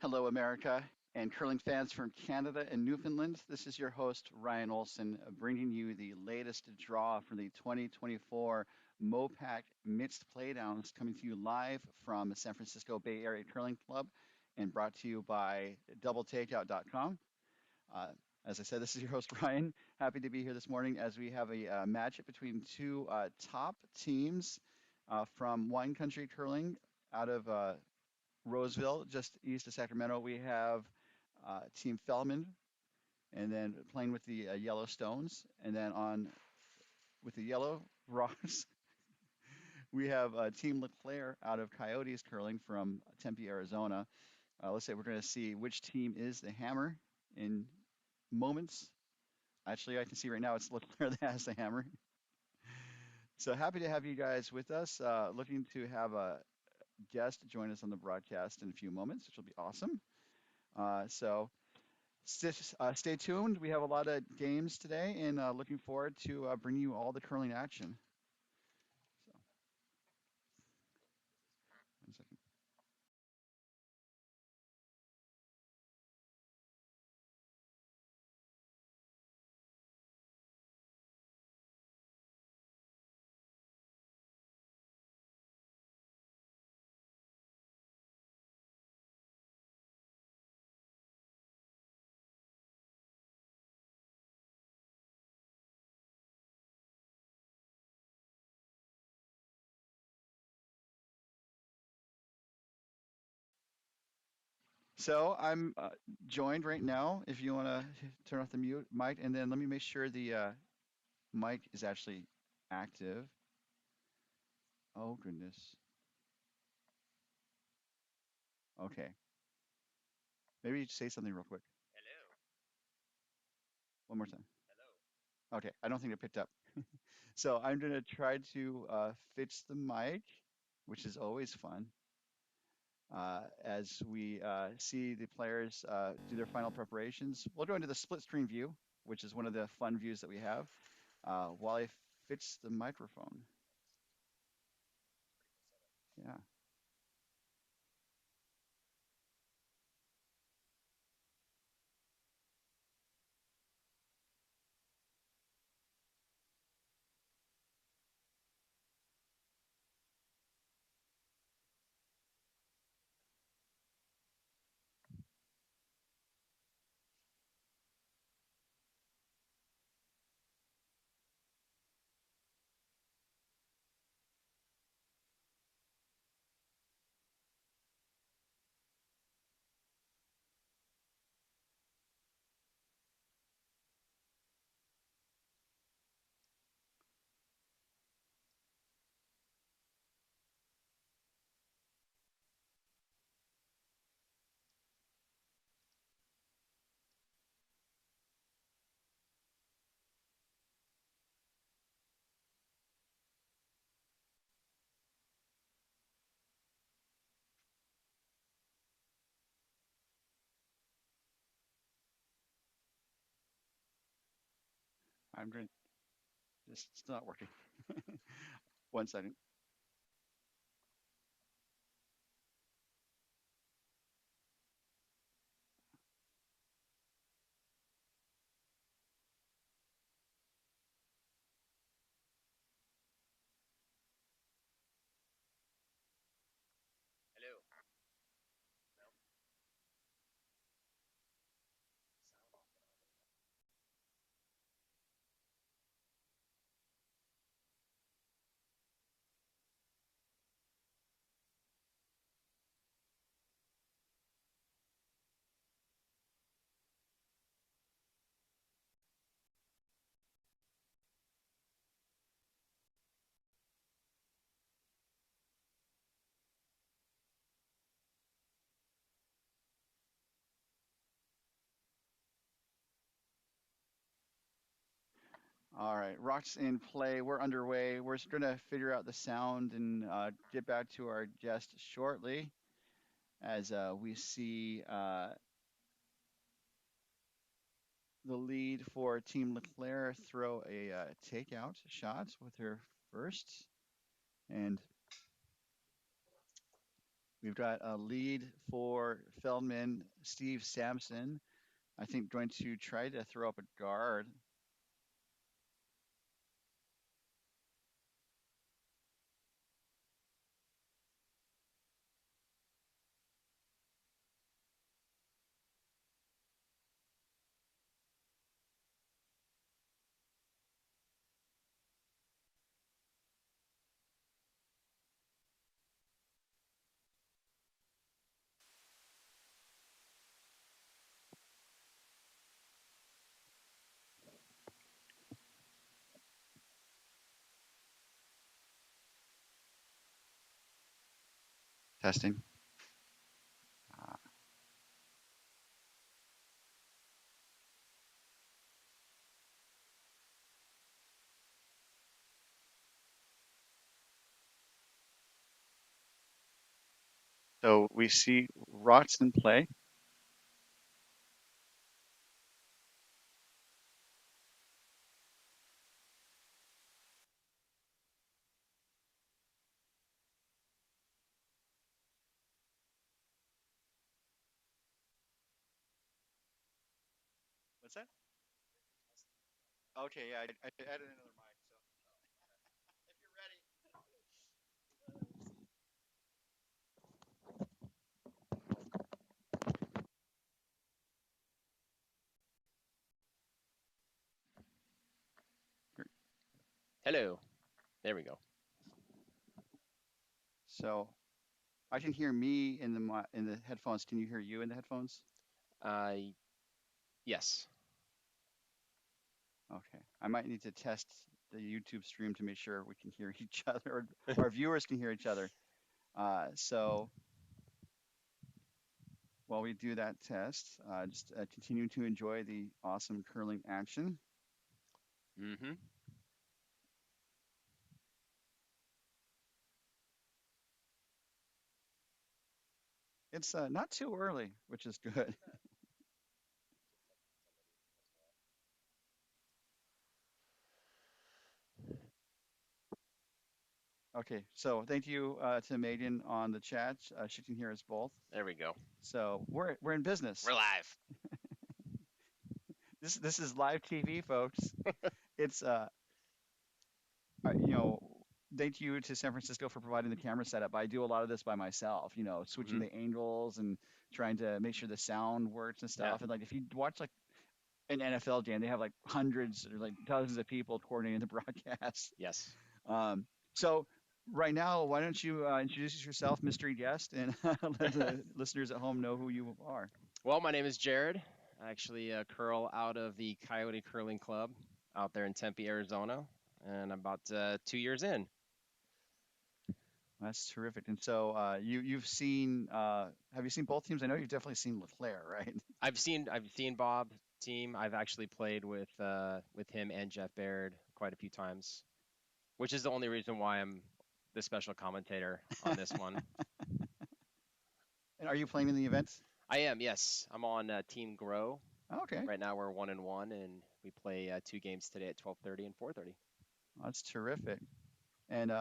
Hello, America, and curling fans from Canada and Newfoundland. This is your host, Ryan Olson, bringing you the latest draw for the 2024 MoPac Mixed Playdowns, coming to you live from the San Francisco Bay Area Curling Club and brought to you by doubletakeout.com. Uh, as I said, this is your host, Ryan. Happy to be here this morning as we have a matchup between two top teams from wine country curling out of Roseville, just east of Sacramento. We have Team Feldman, and then playing with the Yellowstones, and then on with the Yellow Rocks, we have Team LeClair out of Coyotes curling from Tempe, Arizona. Let's say we're going to see which team is the hammer in moments. Actually, I can see right now it's LeClair that has the hammer. So happy to have you guys with us. Looking to have a guest join us on the broadcast in a few moments, which will be awesome. So stay tuned. We have a lot of games today, and looking forward to bringing you all the curling action. So, 1 second. So I'm joined right now. If you want to turn off the mute mic, and then let me make sure the mic is actually active. Oh goodness. Okay. Maybe say something real quick. Hello, One more time. hello. Okay. I don't think it picked up. So I'm gonna try to fix the mic, which is always fun. As we see the players do their final preparations. We'll go into the split screen view, which is one of the fun views that we have, while I fix the microphone. Pretty cool setup. Yeah, I'm going to just, it's not working. 1 second. Hello. No, sound off and on. All right, rocks in play. We're underway. We're going to figure out the sound and get back to our guest shortly as we see the lead for Team Leclerc throw a takeout shot with her first. And We've got a lead for Feldman, Steve Sampson. I think going to try to throw up a guard. Testing. Uh, so we see Roxon play. What's that? Okay, yeah, I added another mic. So if you're ready. Hello. There we go. So I can hear me in the headphones. Can you hear you in the headphones? Uh, yes. Okay. I might need to test the YouTube stream to make sure we can hear each other, or our viewers can hear each other. So while we do that test, just continue to enjoy the awesome curling action. Mm-hmm. It's not too early, which is good. Okay, so thank you to Megan on the chat. She can hear us both. There we go. So we're in business. We're live. This is live TV, folks. It's you know, thank you to San Francisco for providing the camera setup. I do a lot of this by myself, switching Mm-hmm. the angles and trying to make sure the sound works and Yeah. stuff. And like if you watch like an NFL game, they have like hundreds or like thousands of people coordinating the broadcast. Yes. Um, so right now, why don't you introduce yourself, mystery guest, and let the listeners at home know who you are. Well, my name is Jared. I actually curl out of the Coyote Curling Club out there in Tempe, Arizona, and I'm about 2 years in. That's terrific. And so you've seen have you seen both teams? I know you've definitely seen LeClair, right? I've seen Bob team. I've actually played with him and Jeff Baird quite a few times, which is the only reason why I'm the special commentator on this one. And are you playing in the event? I am, yes. I'm on Team Grow. Okay, Right now we're 1-1, and we play 2 games today at 12:30 and 4:30. that's terrific. And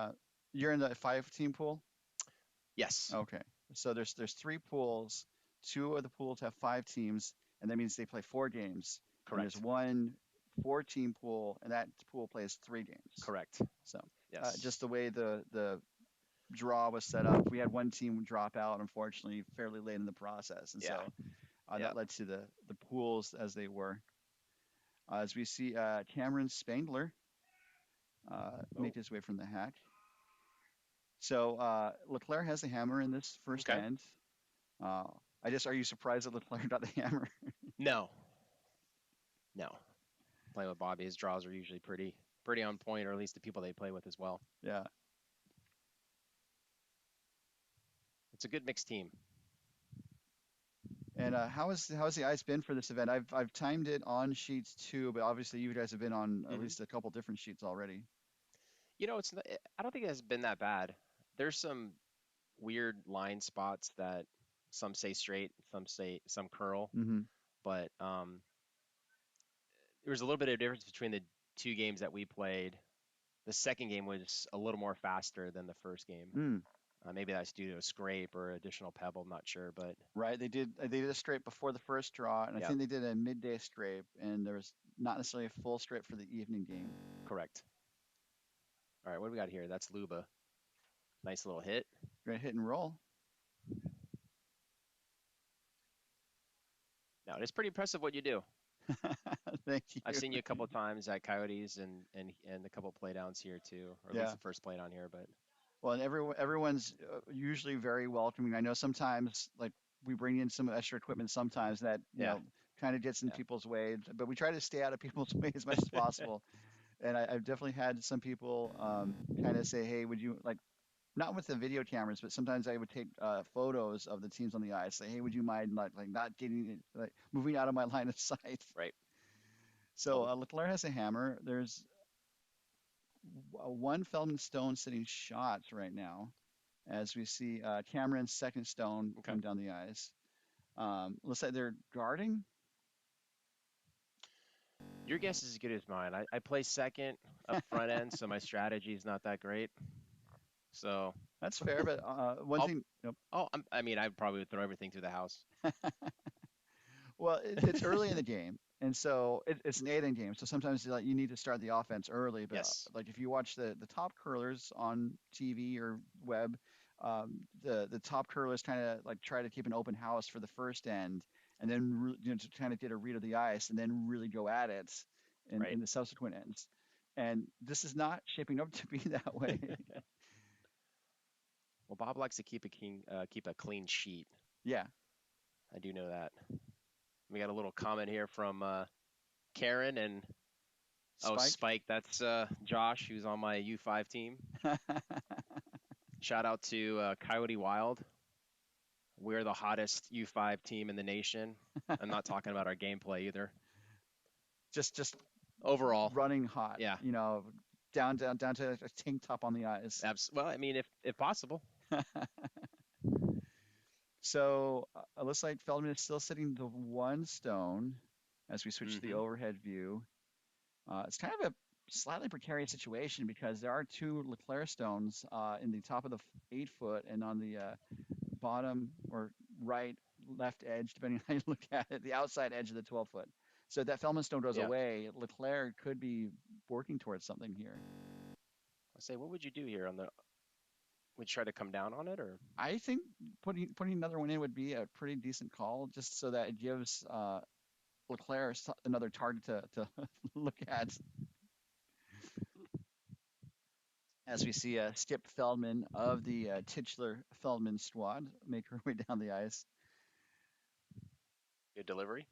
you're in the five-team pool. Yes, Okay, so there's three pools. Two of the pools have five teams, and that means they play four games. And there's correct, one four-team pool, and that pool plays three games. correct. So just Yes, the way the draw was set up, we had one team drop out, unfortunately, fairly late in the process, and yeah, so yeah. that led to the pools as they were. As we see Cameron Spangler Oh, make his way from the hack. So LeClaire has the hammer in this first okay. end. Uh, are you surprised that LeClaire got the hammer? No, no. Playing with Bobby, his draws are usually pretty on point, or at least the people they play with as well. Yeah. It's a good mixed team. And how's the ice been for this event? I've timed it on sheets too, but obviously you guys have been on at Hmm. least a couple different sheets already. It's not, I don't think it has been that bad. There's some weird line spots that some say straight, some curl, Mm-hmm. but there was a little bit of difference between the 2 games that we played. The second game was a little more faster than the first game. Mm. Maybe that's due to a scrape or additional pebble. I'm not sure, but Right. They did a scrape before the first draw, and I yeah, think they did a midday scrape, and there was not necessarily a full scrape for the evening game. correct. All right, what do we got here? That's Luba. Nice little hit. Great hit and roll. Now, it's pretty impressive what you do. Thank I've you. seen you a couple of times at Coyotes and a couple of playdowns here too, or at least Yeah. the first playdown here. But Well, and everyone's usually very welcoming. I know sometimes like we bring in some extra equipment sometimes that yeah, kind of gets in yeah, people's way, but we try to stay out of people's way as much as possible. And I've definitely had some people kind of say, "Hey, would you like?" Not with the video cameras, but sometimes I would take photos of the teams on the ice. Say, "Hey, would you mind like not getting like moving out of my line of sight?" right. So Well, LeClair has a hammer. There's one Feldman stone sitting shots right now, as we see Cameron's second stone okay. come down the ice. Looks like they're guarding. Your guess is as good as mine. I play second up front end, so my strategy is not that great. So That's fair, but one I'll thing. Nope. I mean, I probably would throw everything through the house. Well, it's early in the game, and so it's an 8 inning game. So sometimes like you need to start the offense early. But Yes, like if you watch the top curlers on TV or web, the top curlers kind of like try to keep an open house for the first end, and then to kind of get a read of the ice, and then really go at it right. in the subsequent ends. And this is not shaping up to be that way. Well, Bob likes to keep a clean sheet. Yeah, I do know that. We got a little comment here from Karen and oh Spike. Spike. That's Josh, who's on my U5 team. Shout out to Coyote Wild. We're the hottest U5 team in the nation. I'm not talking about our gameplay either. just Overall, running hot. yeah. Down to a tank top on the ice. Well, I mean, if possible. So it looks like Feldman is still sitting the one stone as we switch to the Hmm. overhead view. It's kind of a slightly precarious situation because there are two LeClair stones in the top of the 8 foot and on the bottom or right, left edge, depending on how you look at it, the outside edge of the 12 foot. So if that Feldman stone goes Yeah. away, LeClair could be working towards something here. I say, what would you do here on the? Would you try to come down on it or? I think putting another one in would be a pretty decent call, just so that it gives LeClair another target to look at. As we see Skip Feldman of the titular Feldman squad make her way down the ice. Good delivery.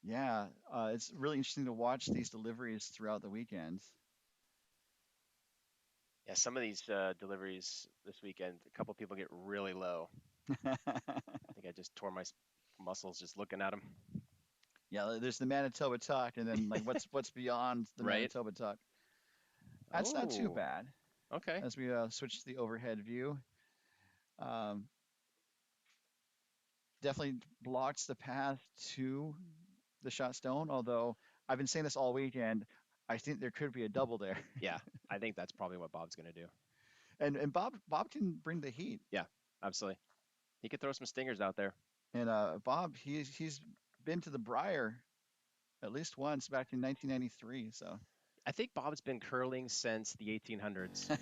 Yeah, it's really interesting to watch these deliveries throughout the weekend. Yeah, some of these deliveries this weekend, a couple people get really low. I think I just tore my muscles just looking at them. Yeah, there's the Manitoba tuck, and then like what's beyond the Right. Manitoba tuck. That's not too Oh, bad. okay. As we switch to the overhead view, um, definitely blocks the path to the shot stone. Although I've been saying this all weekend, I think there could be a double there. Yeah, I think that's probably what Bob's gonna do. And Bob can bring the heat. Yeah, absolutely. He could throw some stingers out there. And Bob he's been to the Briar at least once back in 1993. So I think Bob's been curling since the 1800s.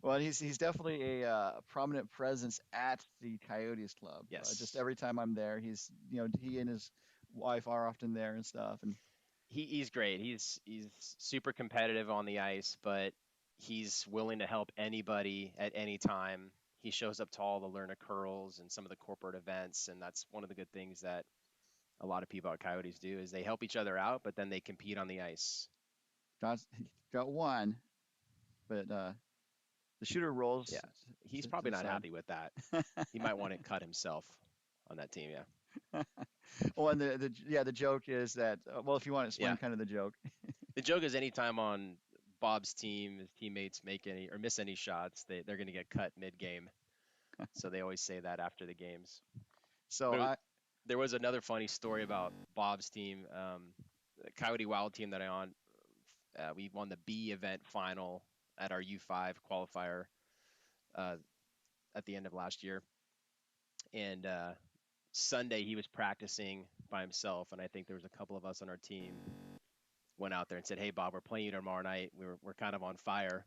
well, he's definitely a prominent presence at the Coyotes club. Just Yes, every time I'm there, he and his wife are often there and stuff. And he's great. He's super competitive on the ice, but he's willing to help anybody at any time. He shows up to all the Learn a Curls and some of the corporate events, and that's one of the good things that a lot of people at Coyotes do is they help each other out, but then they compete on the ice. got got one, but the shooter rolls Yeah, he's to probably the not side. happy with that. He might want to cut himself on that team. Yeah, Well, and the joke is that well, if you want to yeah. explain kind of the joke. The joke is anytime on Bob's team, his teammates make any or miss any shots, they're going to get cut mid game. So they always say that after the games. So But I there was another funny story about Bob's team, the Coyote Wild team that I on. We won the B event final at our U5 qualifier uh, at the end of last year. And Sunday he was practicing by himself, and I think there was a couple of us on our team went out there and said, "Hey Bob, we're playing you tomorrow night. We're kind of on fire."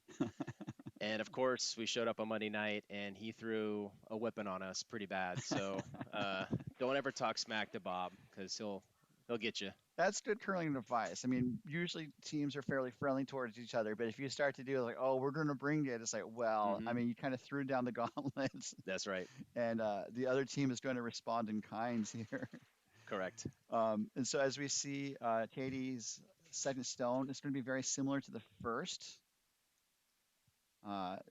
And of course, we showed up on Monday night, and he threw a whipping on us pretty bad. So don't ever talk smack to Bob because he'll get you. That's good curling advice. I mean, usually teams are fairly friendly towards each other, but if you start to do like, oh, we're going to bring it, it's like, well, I Hmm. mean, you kind of threw down the gauntlets, That's right. and the other team is going to respond in kinds here. Correct. And so as we see Katie's second stone, it's going to be very similar to the first.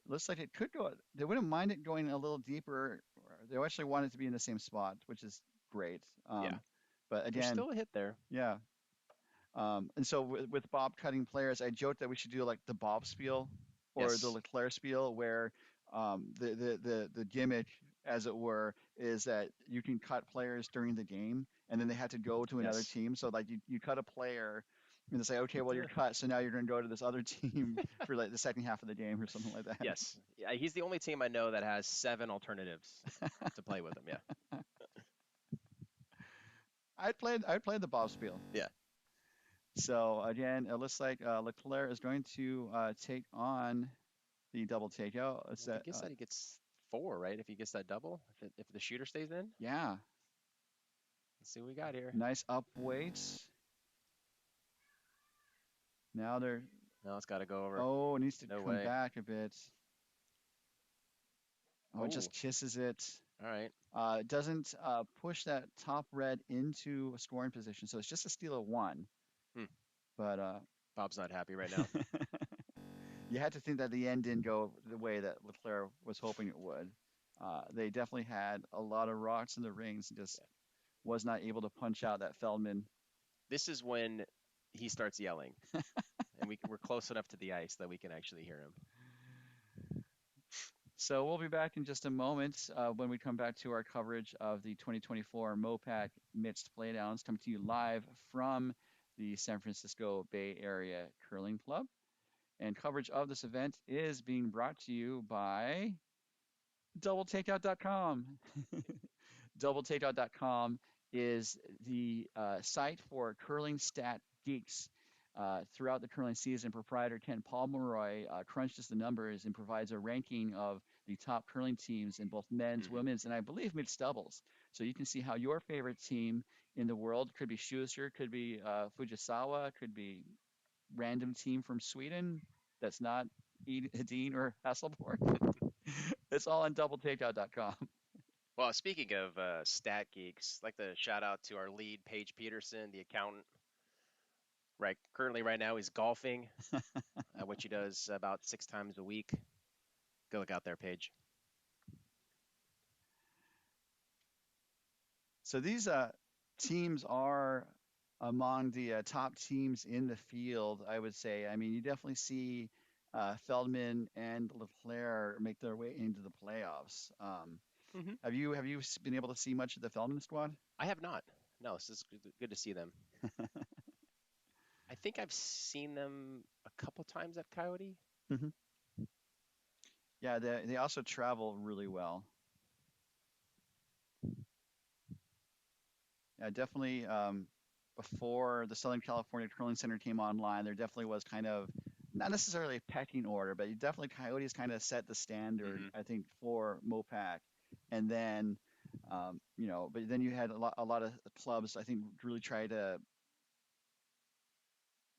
Looks like it could go. They wouldn't mind it going a little deeper. They actually want it to be in the same spot, which is great. Yeah. But There's again, still a hit there. yeah. And so with Bob cutting players, I joked that we should do like the Bob spiel or the Yes. LeClair spiel, where the gimmick, as it were, is that you can cut players during the game, and then they have to go to another Yes. team. So like you cut a player, and they say, okay, well you're cut, so now you're going to go to this other team for like the second half of the game or something like that. Yes. Yeah, he's the only team I know that has 7 alternatives to play with him. Yeah. I'd play the Bob spiel. Yeah. So again, it looks like LeClair is going to take on the double takeout. It's If he that, gets that, he gets 4, right? If he gets that double, if the shooter stays in, yeah, let's see what we got here. nice up weights. Now they're, No, it's got to go over. oh, it needs to No come way. back a bit. Oh, it Oh, just kisses it. all right. It doesn't push that top red into a scoring position, so it's just a steal of 1. Hmm. But Bob's not happy right now. you had to think that the end didn't go the way that LeClair was hoping it would. They definitely had a lot of rocks in the rings and just Yeah. was not able to punch out that Feldman. This is when he starts yelling, and we're close enough to the ice that we can actually hear him. So we'll be back in just a moment when we come back to our coverage of the 2024 MoPac Mixed Playdowns, coming to you live from the San Francisco Bay Area Curling Club. And coverage of this event is being brought to you by doubletakeout.com. Doubletakeout.com is the site for curling stat geeks. Throughout the curling season, proprietor Ken Pomeroy crunches the numbers and provides a ranking of the top curling teams in both men's, Hmm. women's, and I believe mixed doubles. So you can see how your favorite team in the world could be Schuster, could be Fujisawa, could be random team from Sweden that's not Hedin or Hasselborg. It's all on doubletakeout.com. Well, speaking of stat geeks, I'd like to shout out to our lead, Paige Peterson, the accountant. Right, currently right now he's golfing, which he does about 6 times a week. Go look out there, Paige. So these teams are among the top teams in the field, I would say. I mean, you definitely see Feldman and LeClair make their way into the playoffs. Hmm. Have you been able to see much of the Feldman squad? I have not. No, this is good to see them. I think I've seen them a couple times at Coyote. Hmm. Yeah, they also travel really well. Yeah, definitely. Before the Southern California Curling Center came online, there definitely was kind of not necessarily a pecking order, but you definitely Coyotes kind of set the standard, Hmm. I think, for MoPac. And then, but then you had a lot of clubs, I think, really try to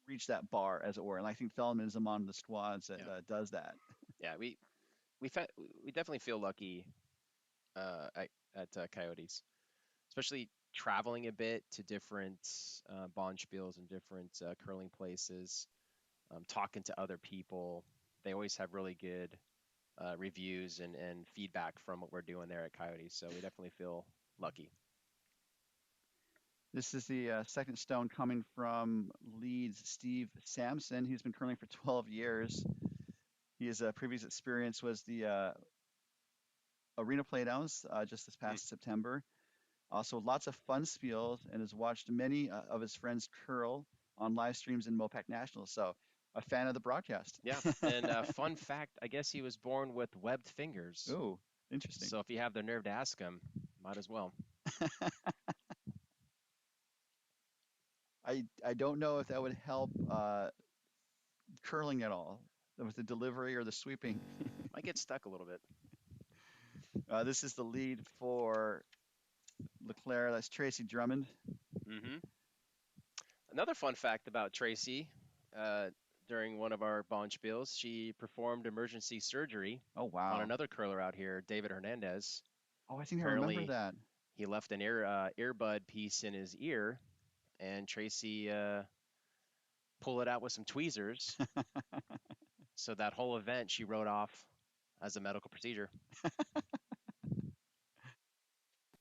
reach that bar, as it were. And I think Feldman is among the squads that Yeah, does that. yeah. We definitely feel lucky at Coyotes, especially traveling a bit to different bonspiels and different curling places, talking to other people. They always have really good reviews and feedback from what we're doing there at Coyotes. So we definitely feel lucky. This is the second stone coming from Leeds Steve Sampson. He's been curling for 12 years. His previous experience was the Arena Playdowns just this Mm. past September. Also, lots of fun spiels and has watched many of his friends curl on live streams in MoPac National. So a fan of the broadcast. Yeah. And fun fact, I guess he was born with webbed fingers. Oh, interesting. So if you have the nerve to ask him, might as well. I don't know if that would help curling at all with the delivery or the sweeping. Might get stuck a little bit. This is the lead for LeClair. That's Tracy Drummond. Hmm. Another fun fact about Tracy, uh, during one of our bond spiels, she performed emergency surgery Oh on wow. another curler out here, David Hernandez. Oh, I think I remember Apparently, that. he left an earbud piece in his ear, and Tracy pulled it out with some tweezers. So that whole event she wrote off as a medical procedure.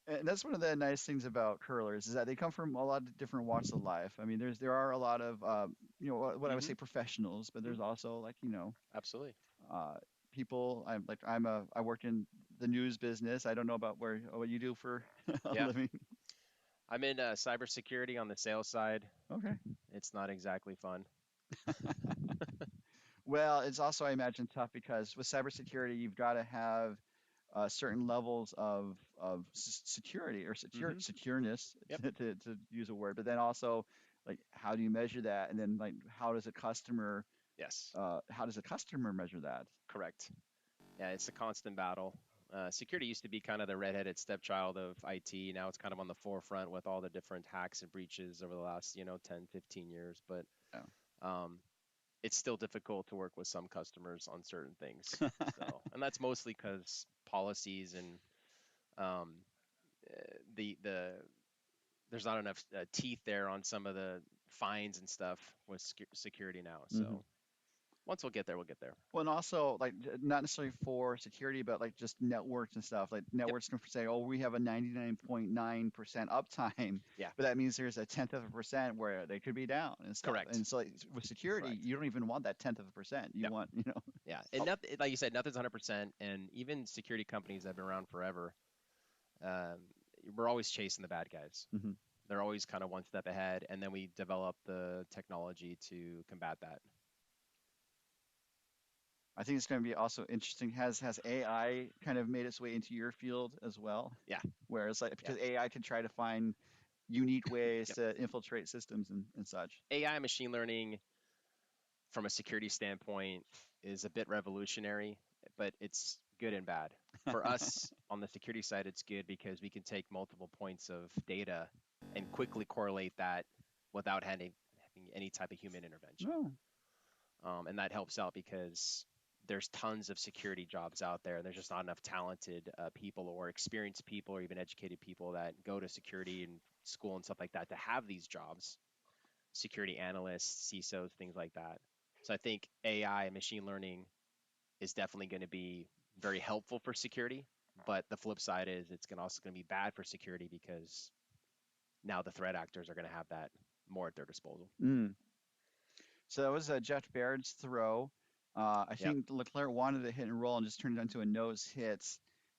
And that's one of the nice things about curlers is that they come from a lot of different walks of life. I mean, there are a lot of what I would Hmm. say professionals, but there's Hmm. also like Absolutely. uh, people. I worked in the news business. I don't know about what you do for a Yeah. living. I'm in cybersecurity on the sales side. Okay. It's not exactly fun. Well, it's also, I imagine, tough because with cybersecurity, you've got to have certain levels of security or Hmm. secureness Yep. to use a word, but then also like how do you measure that, and then like Yes. how does a customer measure that? Correct. Yeah, it's a constant battle. Security used to be kind of the redheaded stepchild of IT. Now it's kind of on the forefront with all the different hacks and breaches over the last, 10, 15 years. But Yeah. um, it's still difficult to work with some customers on certain things. So, and that's mostly because policies and um, the there's not enough teeth there on some of the fines and stuff with security now. Hmm. So once we'll get there, we'll get there. Well, and also like not necessarily for security, but like just networks and stuff. Like Yep. networks can say, "Oh, we have a 99.9% uptime," Yeah. but that means there's a tenth of a percent where they could be down and stuff. Correct. And so, like, with security, Correct. you don't even want that tenth of a percent. You Yep. want, Yeah. And nothing, like you said, nothing's 100%. And even security companies that have been around forever, um, we're always chasing the bad guys. Mhm. They're always kind of one step ahead, and then we develop the technology to combat that. I think it's going to be also interesting. Has AI kind of made its way into your field as well? Yeah. Where it's like Yeah. because AI can try to find unique ways Yep. to infiltrate systems and such. AI machine learning from a security standpoint is a bit revolutionary, but it's good and bad. For us on the security side, it's good because we can take multiple points of data and quickly correlate that without having any type of human intervention. No. And that helps out because there's tons of security jobs out there, and there's just not enough talented people or experienced people or even educated people that go to security and school and stuff like that to have these jobs. Security analysts, CISOs, things like that. So I think AI and machine learning is definitely going to be very helpful for security. But the flip side is it's also going to be bad for security because now the threat actors are going to have that more at their disposal. Mm. So that was Jeff Baird's throw. I Yep. think LeClair wanted a hit and roll and just turned it into a nose hit.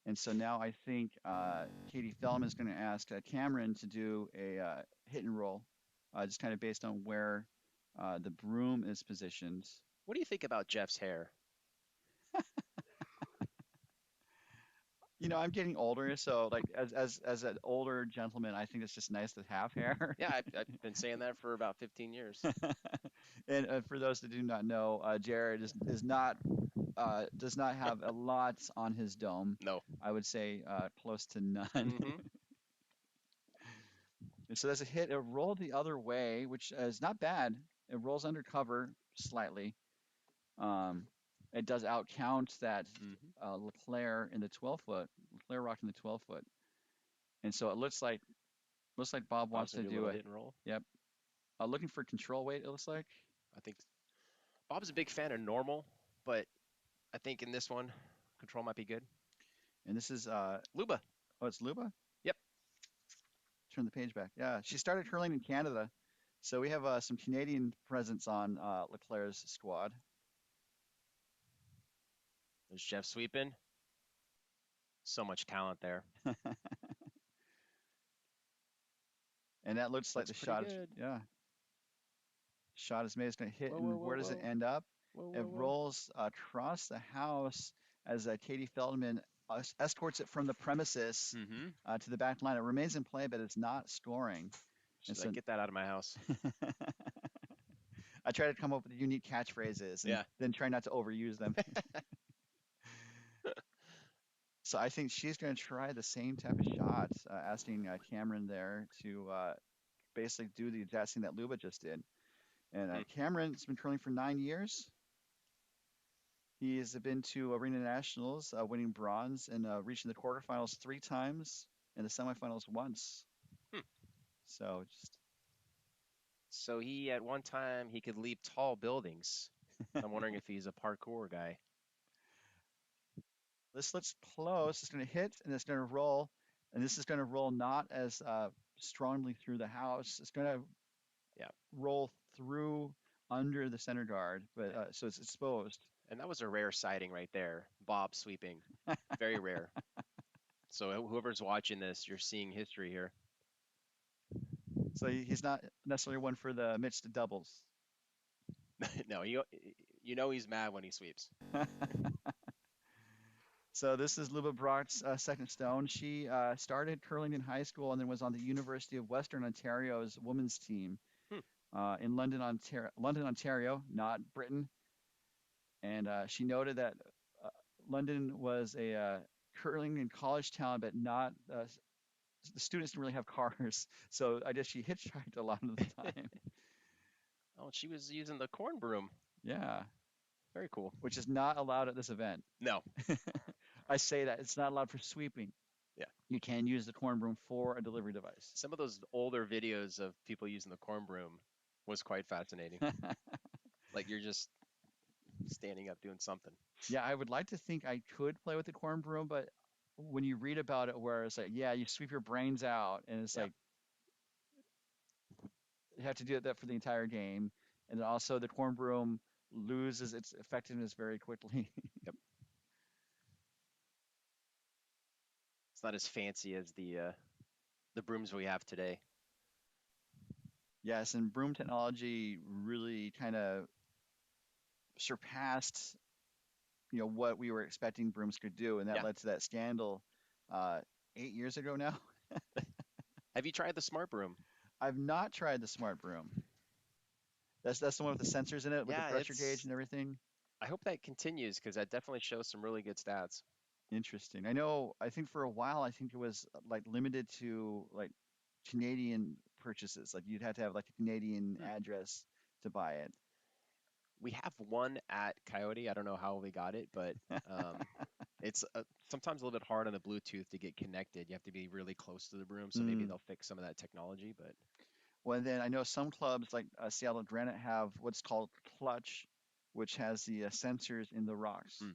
And so now I think Katie Feldman is going to ask Cameron to do a hit and roll, just kind of based on where the broom is positioned. What do you think about Jeff's hair? I'm getting older, so like as an older gentleman, I think it's just nice to have hair. Yeah, I've been saying that for about 15 years. And for those that do not know, Jared is not does not have a lot on his dome. No. I would say close to none. Hmm. And so there's a hit. It rolled the other way, which is not bad. It rolls under cover slightly. Um, it does outcount that Hmm. LeClair in the 12 foot. LeClair rocked in the 12 foot, and so it looks like Bob Bob's wants gonna to do a do little it. hit and roll. Yep. Looking for control weight. It looks like, I think Bob's a big fan of normal, but I think in this one, control might be good. and this is Luba. oh, it's Luba. Yep. Turn the page back. Yeah, she started hurling in Canada, so we have some Canadian presence on LeClair's squad. There's Jeff sweeping. So much talent there. And that looks like Looks the pretty shot. good. Yeah. Shot is made. It's going to hit, Whoa, whoa, and whoa, where does it whoa, end up? whoa, It whoa, whoa. rolls across the house as Katie Feldman escorts it from the premises Mm-hmm. to the back line. It remains in play, but it's not scoring. And She's so like, get that out of my house. I try to come up with unique catchphrases and Yeah. then try not to overuse them. So I think she's going to try the same type of shot, asking Cameron there to basically do the exact thing that Luba just did. And Hmm. Cameron's been curling for 9 years. He has been to Arena Nationals, winning bronze and reaching the quarterfinals 3 times and the semifinals once. Hmm. So just So he, at one time, he could leap tall buildings. I'm wondering if he's a parkour guy. this looks close. It's going to hit and it's going to roll. And this is going to roll not as strongly through the house. It's going to Yeah. roll through under the center guard, but so it's exposed. And that was a rare sighting right there. Bob sweeping. Very rare. So whoever's watching this, you're seeing history here. So he's not necessarily one for the mixed doubles. No, you know he's mad when he sweeps. So this is Luba Brock's second stone. She started curling in high school and then was on the University of Western Ontario's women's team Hmm. in London, Ontario, not Britain. And she noted that uh, London was a curling and college town, but not the students didn't really have cars. So I guess she hitchhiked a lot of the time. Oh, she was using the corn broom. Yeah, Very cool. which is not allowed at this event. No. I say that it's not allowed for sweeping. Yeah. You can use the corn broom for a delivery device. Some of those older videos of people using the corn broom was quite fascinating. Like you're just standing up doing something. Yeah, I would like to think I could play with the corn broom, but when you read about it, where it's like, yeah, you sweep your brains out, and it's Yeah. like you have to do that for the entire game, and then also the corn broom loses its effectiveness very quickly. Yep. It's not as fancy as the brooms we have today. Yes, and broom technology really kind of surpassed, what we were expecting brooms could do, and that Yeah. led to that scandal uh, 8 years ago now. Have you tried the smart broom? I've not tried the smart broom. That's the one with the sensors in it, with the Yeah, pressure gauge it's. and everything. I hope that continues because that definitely shows some really good stats. Interesting. I know. I think for a while, I think it was like limited to like Canadian purchases. Like you'd have to have like a Canadian Hmm. address to buy it. We have one at Coyote. I don't know how we got it, but um, it's sometimes a little bit hard on the Bluetooth to get connected. You have to be really close to the broom, so maybe Mm. they'll fix some of that technology. But Well, then I know some clubs like Seattle Granite have what's called clutch, which has the sensors in the rocks. hmm,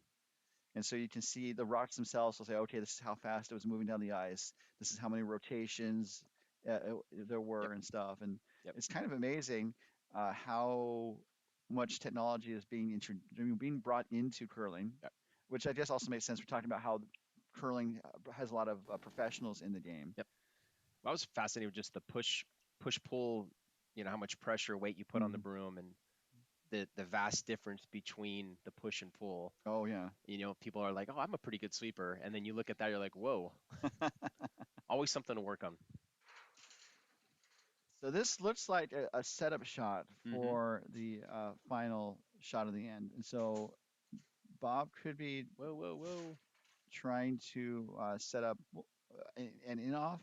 And so you can see the rocks themselves will say, okay, this is how fast it was moving down the ice. This is how many rotations there yep, were and stuff. And yep, it's kind of amazing how much technology is being brought into curling, yep, which I guess also makes sense. We're talking about how curling has a lot of professionals in the game. yep. I was fascinated with just the push pull. You know how much pressure weight you put on the Mm. broom and the vast difference between the push and pull. Oh yeah. You know, people are like, "Oh, I'm a pretty good sweeper," and then you look at that, you're like, "Whoa!" Always something to work on. So this looks like a setup shot Mm-hmm. for the final shot of the end. And so Bob could be Whoa, whoa, whoa. trying to set up an in off.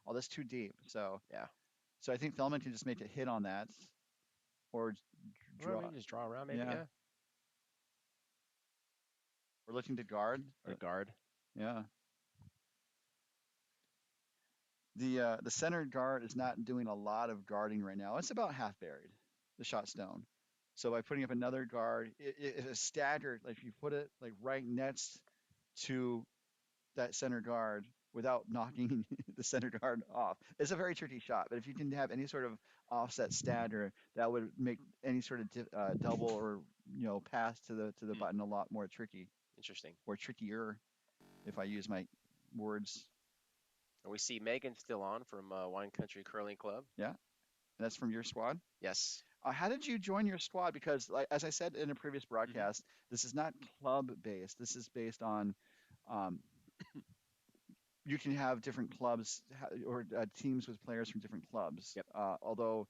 Oh, that's too deep. So Yeah. I think Feldman can just make a hit on that or Or draw. maybe just draw around, maybe. Yeah, Yeah. we're looking to guard. Or guard. Yeah, the center guard is not doing a lot of guarding right now. It's about half buried, the shot stone. So by putting up another guard, it is staggered. Like if you put it like right next to that center guard without knocking the center guard off. It's a very tricky shot, but if you can have any sort of offset stagger, that would make any sort of double or pass to the Hmm. button a lot more tricky Interesting. or trickier, if I use my words. And we see Megan still on from Wine Country Curling Club. Yeah, and that's from your squad. Yes. How did you join your squad? Because, like as I said in a previous Hmm. broadcast, this is not club based. This is based on um, you can have different clubs or teams with players from different clubs. Yep. Although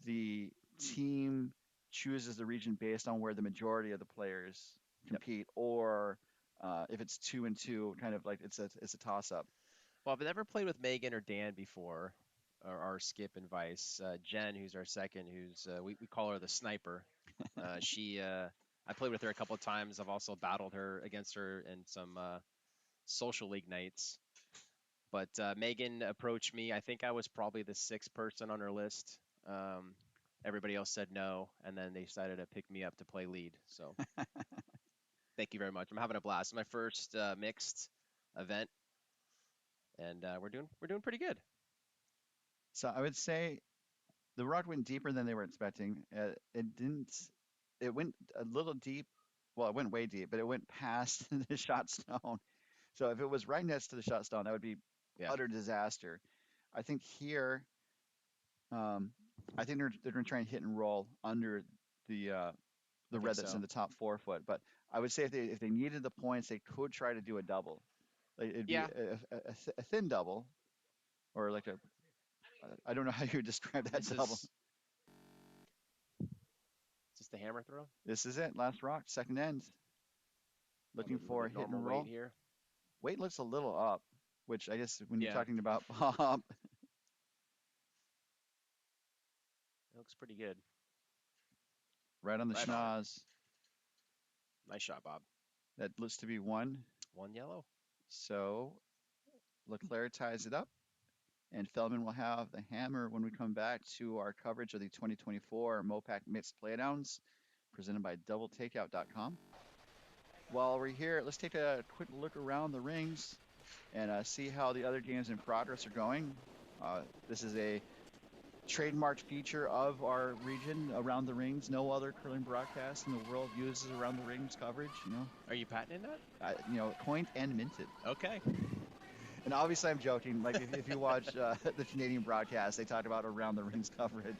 the team chooses the region based on where the majority of the players Yep. compete, or if it's two and two, kind of like it's a toss up. Well, I've never played with Megan or Dan before, or our Skip and Vice. Jen, who's our second, who's we call her the sniper. She I played with her a couple of times. I've also battled her against her in some social league nights. But Megan approached me. I think I was probably the sixth person on her list. Um, Everybody else said no, and then they decided to pick me up to play lead. So thank you very much. I'm having a blast. It's my first mixed event, and we're doing pretty good. So I would say the rock went deeper than they were expecting. It didn't. It went a little deep. Well, it went way deep, but it went past the shot stone. So if it was right next to the shot stone, that would be Yeah, utter disaster. I think here, um, I think they're going to try and hit and roll under the uh, I the think red that's in so. the top 4 foot. But I would say if they needed the points, they could try to do a double. Like it'd be Yeah, a thin double, or like a I don't know how you would describe that this double. is just the hammer throw. This is it, last rock, second end. Looking Move for a it hit and normal weight roll. here. Weight looks a little up, which I guess when you're Yeah, talking about pop, it looks pretty good. right on the Right on it. schnoz. Nice shot, Bob. That looks to be one. One yellow. So LeClair ties it up, and Feldman will have the hammer when we come back to our coverage of the 2024 MoPac Mixed Playdowns, presented by DoubleTakeout.com. While we're here, let's take a quick look around the rings and see how the other games in progress are going. This is a trademarked feature of our region, Around the Rings. No other curling broadcast in the world uses Around the Rings coverage. Are you patenting that? Coined and minted. Okay. And obviously, I'm joking. Like if you watch the Canadian broadcast, they talk about Around the Rings coverage.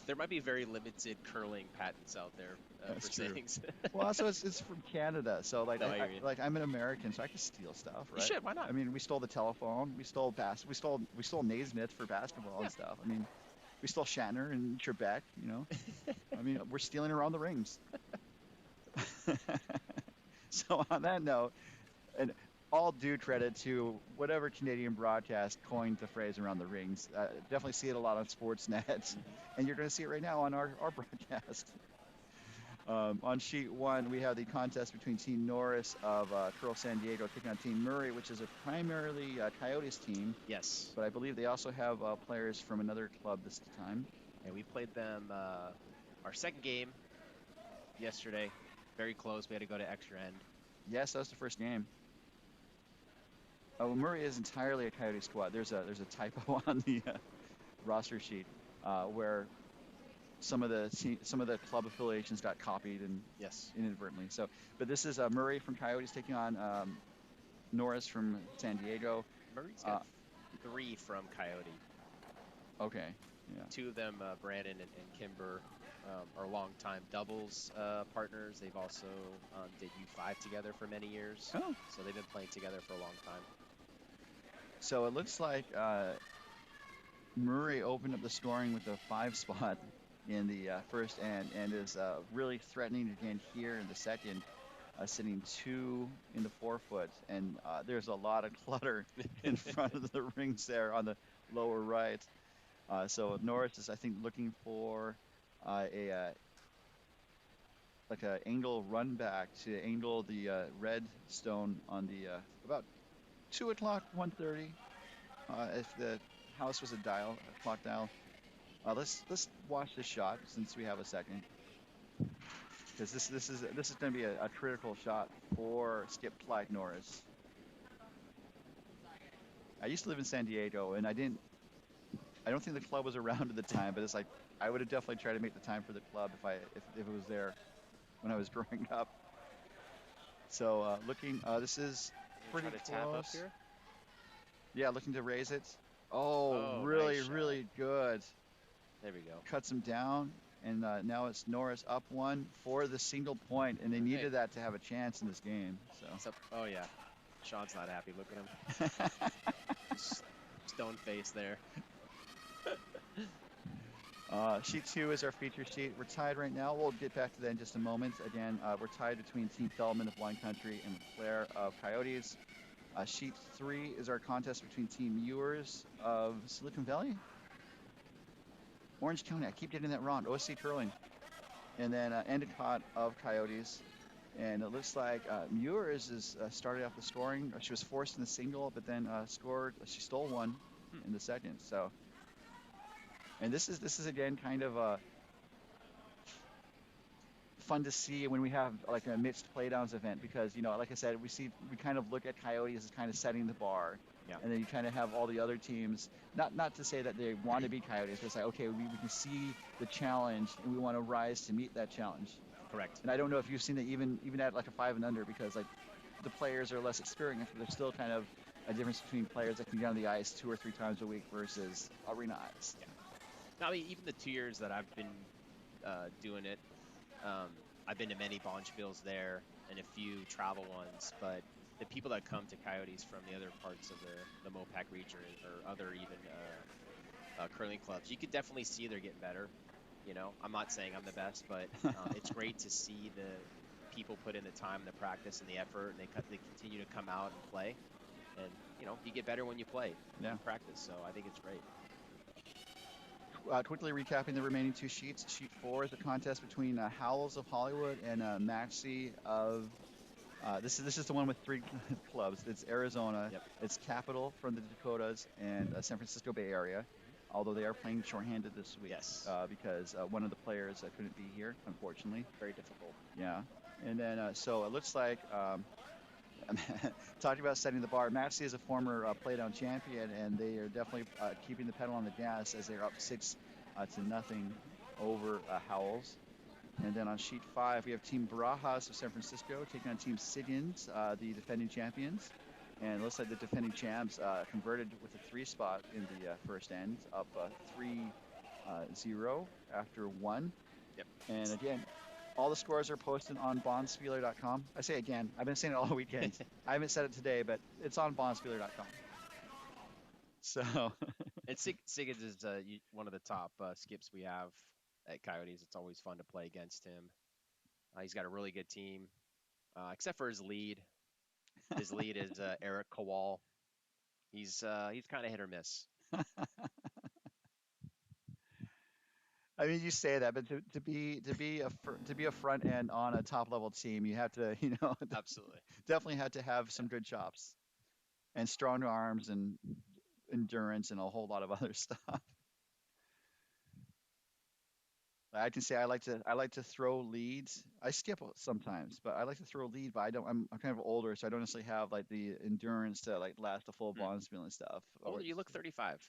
There might be very limited curling patents out there That's for true. sayings. Well, also it's from Canada, so like No, I hear you. I'm an American, so I can steal stuff, You right? should. Why not? I mean, we stole the telephone, we stole Naismith for basketball Yeah. and stuff. I mean, we stole Shatner and Trebek. I mean, we're stealing around the rings. So on that note, and all due credit to whatever Canadian broadcast coined the phrase around the rings. Definitely see it a lot on Sportsnet, Hmm. and you're going to see it right now on our broadcast. On sheet one, we have the contest between Team Norris of Curl San Diego taking on Team Murray, which is a primarily Coyotes team, Yes. but I believe they also have players from another club this time. And we played them our second game yesterday. Very close. We had to go to extra end. Yes, that was the first game. Oh, Murray is entirely a Coyote squad. There's a typo on the roster sheet where some of the club affiliations got copied and Yes. inadvertently. So, but this is Murray from Coyotes taking on Norris from San Diego. Murray's Uh, got three from Coyote. okay, yeah, Two of them, Brandon and Kimber, are longtime doubles partners. They've also did U5 together for many years. oh, So they've been playing together for a long time. so it looks like Murray opened up the scoring with a 5 spot in the first end and is really threatening again here in the second, sitting 2 in the 4 foot. And there's a lot of clutter in front of the rings there on the lower right. So Norris is, I think, looking for a like a angle run back to angle the red stone on the about 2 o'clock, 1:30. If the house was a clock dial. Let's watch this shot since we have a second, because this is going to be a critical shot for Skip Clyde Norris. I used to live in San Diego, and I don't think the club was around at the time, but it's like I would have definitely tried to make the time for the club if it was there when I was growing up. So this is Try pretty to tap up close. here. Yeah, looking to raise it. Oh, Oh, really, nice shot. really good. There we go. Cuts him down. and now it's Norris up one for the single point, and they All right. needed that to have a chance in this game. So Except, oh yeah, Sean's not happy. Look at him, just stone face there. sheet two is our feature sheet. We're tied right now. We'll get back to that in just a moment. Again, we're tied between Team Feldman of Blind Country and LeClair of Coyotes. Sheet three is our contest between Team Ewers of Silicon Valley, Orange County. I keep getting that wrong. OC Curling, and then Endicott of Coyotes. And it looks like Ewers is started off the scoring. She was forced in the single, but then scored. She stole one Hmm. in the second. So, and this is again kind of fun to see when we have like a mixed playdowns event because like I said, we kind of look at Coyotes as kind of setting the bar, Yeah, and then you kind of have all the other teams. Not to say that they want to be Coyotes, but it's like okay, we can see the challenge and we want to rise to meet that challenge. correct. And I don't know if you've seen it even at like a 5 and under because like the players are less experienced, but there's still kind of a difference between players that can get on the ice 2 or 3 times a week versus arena ice. Yeah. Now, I mean, even the 2 years that I've been doing it, I've been to many Bonspiels there and a few travel ones, but the people that come to Coyotes from the other parts of the MoPac region or other even curling clubs, you could definitely see they're getting better. I'm not saying I'm the best, but it's great to see the people put in the time, the practice, and the effort, and they continue to come out and play. And you get better when you play Yeah. and practice. So I think it's great. Quickly recapping the remaining two sheets. Sheet four is a contest between Howells of Hollywood and Maxey of. This is the one with three clubs. It's Arizona, Yep. it's Capital from the Dakotas, and San Francisco Bay Area. Although they are playing shorthanded this week Yes. because one of the players couldn't be here, unfortunately. Very difficult. Yeah, and then so it looks like talking about setting the bar. Maxey is a former playdown champion, and they are definitely keeping the pedal on the gas as they're up 6-0 over Howells. And then on sheet five, we have Team Barajas of San Francisco taking on Team Siggins, the defending champions. And it looks like the defending champs converted with a 3 spot in the first end, up 3-0 after one. Yep. And again, all the scores are posted on bondspieler.com. I say again, I've been saying it all weekend. I haven't said it today, but it's on bondspieler.com. So, And Siggins is one of the top skips we have at Coyotes. It's always fun to play against him. He's got a really good team, except for his lead. His lead is Eric Kowal. He's kind of hit or miss. I mean, you say that, but to be a front end on a top level team, you have to, Absolutely. definitely had to have some good chops and strong arms and endurance and a whole lot of other stuff. I can say I like to throw leads. I skip sometimes, but I like to throw a lead. But I'm kind of older, so I don't necessarily have like the endurance to like last a full Hmm. bond spiel and stuff. Oh, you look 35.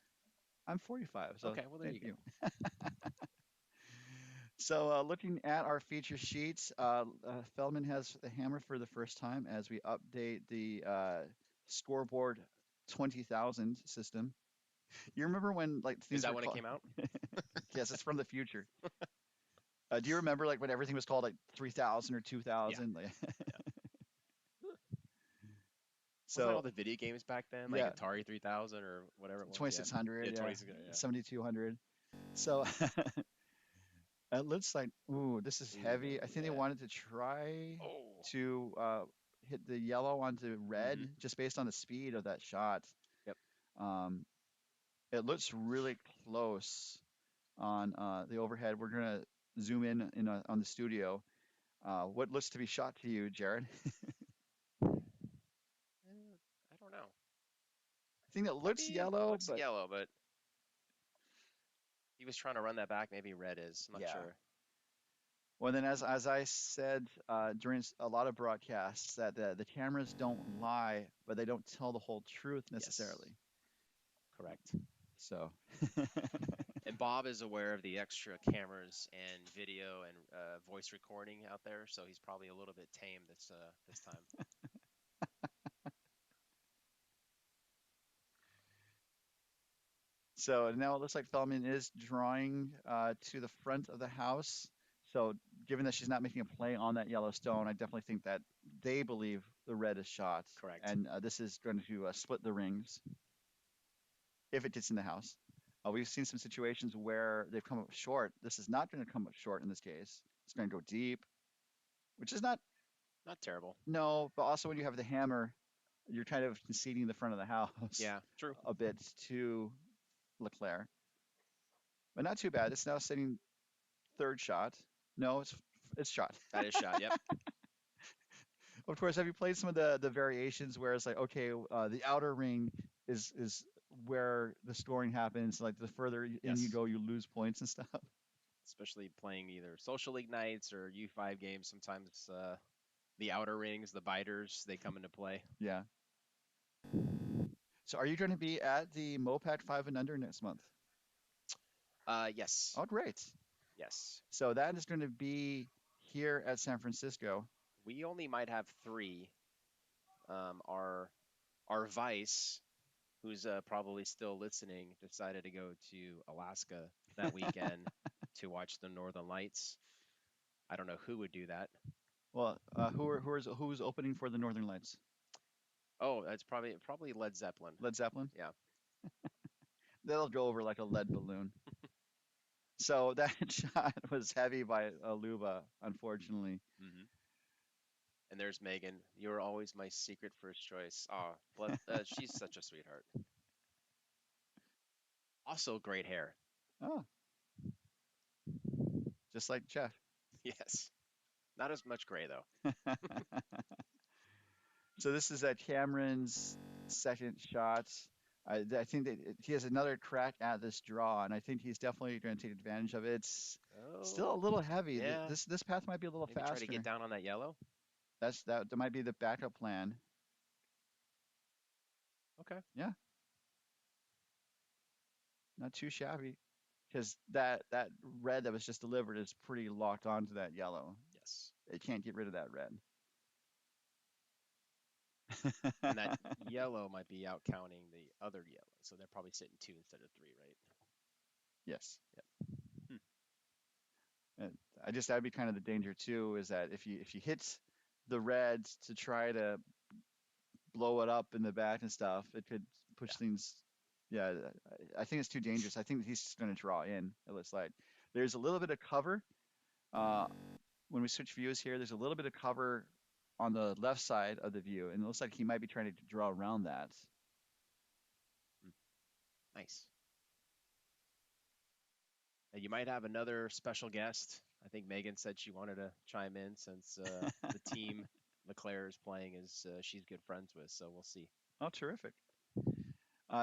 I'm 45, so Okay, well there thank you you. go. So looking at our feature sheets, Feldman has the hammer for the first time as we update the scoreboard 20,000 system. You remember when like Is things that were when it called? came out? Yes, it's from the future. Do you remember like when everything was called like 3,000 or Yeah. 2,000? Like, Yeah. Wasn't that all so the video games back then, like yeah, Atari 3000 or whatever it was? Yeah. 2,600, Yeah, yeah, 2600. Yeah. 7,200. So it looks like ooh, this is Ooh, heavy. I think they yeah. wanted to try Oh. to hit the yellow onto red Mm-hmm. just based on the speed of that shot. Yep. Um, it looks really close on the overhead. We're gonna zoom in on the studio. What looks to be shot to you, Jared? I don't know. I think it looks Maybe it yellow, looks but yellow, but he was trying to run that back. Maybe red is. I'm not yeah. sure. Well, then, as I said during a lot of broadcasts, that the cameras don't lie, but they don't tell the whole truth Yes. necessarily. Correct. So, And Bob is aware of the extra cameras and video and voice recording out there, so he's probably a little bit tame this time. So now it looks like Feldman is drawing to the front of the house. So given that she's not making a play on that yellow stone, I definitely think that they believe the red is shot, Correct. and this is going to split the rings if it gets in the house. We've seen some situations where they've come up short. This is not going to come up short in this case. It's going to go deep, which is not Not terrible. no, but also when you have the hammer, you're kind of conceding the front of the house Yeah, true. a bit to LeClair, but not too bad. It's now sitting third shot. No, it's shot. That is shot. Yep. Of course, have you played some of the variations where it's like, okay, the outer ring is where the scoring happens. Like the further in you Yes. go, you lose points and stuff. Especially playing either social league nights or U5 games. Sometimes the outer rings, the biters, they come into play. Yeah. So, are you going to be at the MoPac 5 and Under next month? Yes. Oh, great. Yes. So that is going to be here at San Francisco. We only might have three. Our vice, who's probably still listening, decided to go to Alaska that weekend to watch the Northern Lights. I don't know who would do that. Well, who's opening for the Northern Lights? Oh, that's probably Led Zeppelin. Led Zeppelin. Yeah. They'll go over like a lead balloon. So that shot was heavy by Aluba, unfortunately. Hmm. And there's Megan. You were always my secret first choice. Oh, she's such a sweetheart. Also, great hair. Oh, just like Jeff. Yes. Not as much gray though. So this is at Cameron's second shot. I think that he has another crack at this draw, and I think he's definitely going to take advantage of it. It's still a Oh, little heavy. yeah. This path might be a little Maybe try to get faster. down on that yellow. That might be the backup plan. Okay. Yeah, not too shabby. Because that red that was just delivered is pretty locked onto that yellow. Yes. It can't get rid of that red. And that yellow might be out counting the other yellow. So they're probably sitting two instead of three, right? Yes. Yep. Hmm. And that'd be kind of the danger too, is that if you hit the reds to try to blow it up in the back and stuff, it could push Yeah. things. Yeah, I think it's too dangerous. I think he's just going to draw in. It looks like there's a little bit of cover. Uh, when we switch views here, there's a little bit of cover on the left side of the view, and it looks like he might be trying to draw around that. Hmm. Nice. You might have another special guest. I think Megan said she wanted to chime in since the team LeClair is playing is she's good friends with. So we'll see. Oh, terrific.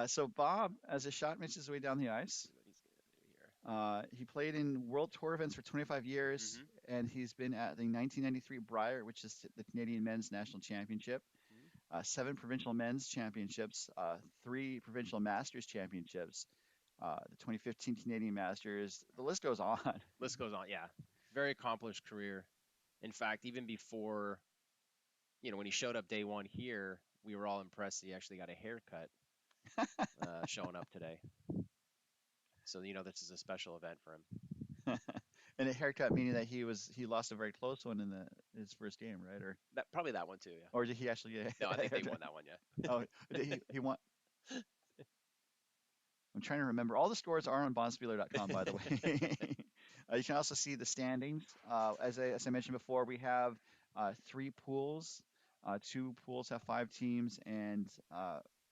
So Bob, as a shot makes his way down the Let's ice, see what he's gonna do here. he played in World Tour events for 25 years, Mm-hmm. and he's been at the 1993 Brier, which is the Canadian Men's National Championship, Mm-hmm. 7 provincial men's championships, 3 provincial masters championships, the 2015 Canadian Masters. The list goes on. List goes on. Yeah, very accomplished career. In fact, even before when he showed up day one here, we were all impressed. He actually got a haircut showing up today. So this is a special event for him. And a haircut meaning that he lost a very close one in his first game, right? Probably that one too. Yeah. Or did he actually get No, I a think they haircut? won that one. Yeah. Oh, he won. I'm trying to remember. All the scores are on bonspieler.com, by the way. You can also see the standings. As I mentioned before, we have 3 pools. 2 pools have 5 teams, and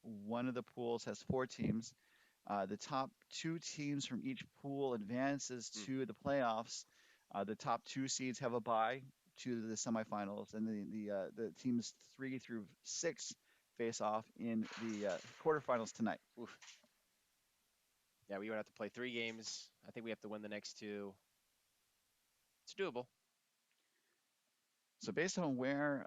one of the pools has 4 teams. The top 2 teams from each pool advances Mm. to the playoffs. The top 2 seeds have a bye to the semifinals, and the teams 3 through 6 face off in the quarterfinals tonight. Oof. Yeah, we would have to play 3 games. I think we have to win the next 2. It's doable. So based on where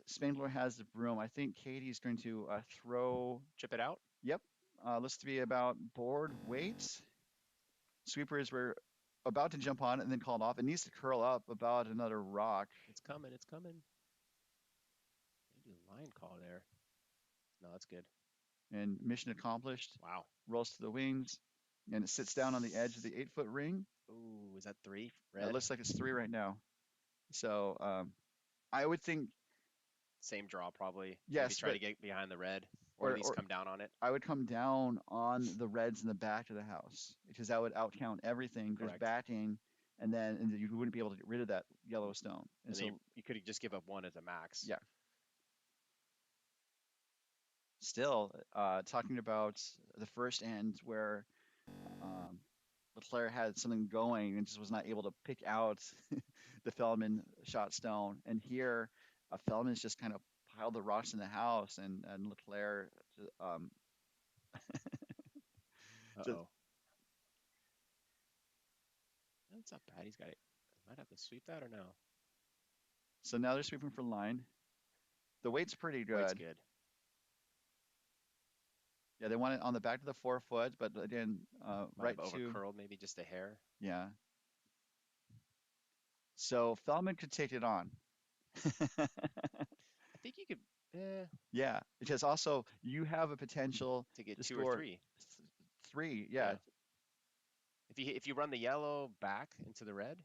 Spangler has the broom, I think Katie's going to throw. Chip it out. Yep, looks to be about board weight. Sweepers were about to jump on it and then called off. It needs to curl up about another rock. It's coming. It's coming. Maybe a line call there. No, that's good. And mission accomplished. Wow. Rolls to the wings. and it sits down on the edge of the 8-foot ring. Ooh, is that 3 It red? looks like it's 3 right now. So I would think Same draw probably. Maybe yes, try but to get behind the red, or at or least or come down on it. I would come down on the reds in the back of the house because that would outcount everything. There's Correct. batting, and then you wouldn't be able to get rid of that yellow stone. And And then so you could just give up 1 as a max. yeah, still talking about the first end where um, LeClair had something going and just was not able to pick out the Feldman shot stone. And here, Feldman's just kind of piled the rocks in the house, and LeClair just Uh-oh. That's not bad. He's got it. Might have to sweep that or no. so now they're sweeping for line. The weight's pretty Weight's good. good. Yeah, they want it on the back of the 4 foot, but again, Might right have to overcurled maybe just a hair. yeah. So Feldman could take it on. I think you could Yeah, because also you have a potential to get to 2 or score 3. 3. Yeah, Yeah. If you run the yellow back into the red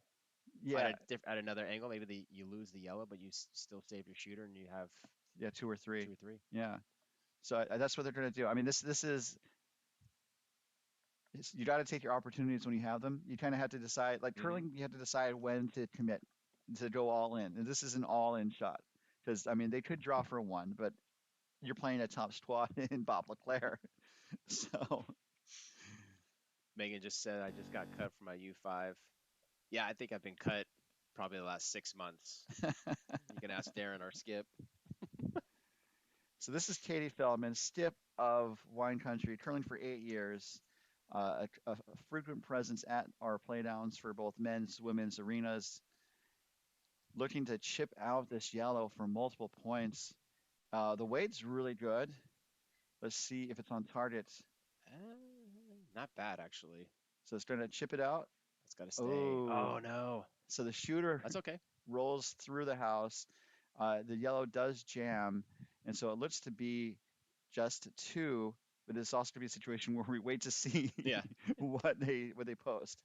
at yeah, at another angle, maybe you lose the yellow, but you still save your shooter and you have yeah, 2 or 3. 2 or 3. Yeah. So that's what they're going to do. I mean, this is you got to take your opportunities when you have them. You kind of have to decide, like Hmm. curling, you have to decide when to commit, to go all in. And this is an all in shot because I mean they could draw for 1, but you're playing a top squad in Bob LeClair. So Megan just said I just got cut from my U5. Yeah, I think I've been cut probably the last 6 months. You can ask Darren or Skip. so this is Katie Feldman, Stip of Wine Country, curling for 8 years. A frequent presence at our playdowns for both men's, women's arenas, looking to chip out this yellow for multiple points. The weight's really good. Let's see if it's on target. Not bad actually. So it's going to chip it out. That's got to stay. Oh, Oh no, so the shooter that's okay. rolls through the house. The yellow does jam, and so it looks to be just 2. But it's also going to be a situation where we wait to see Yeah. what they post.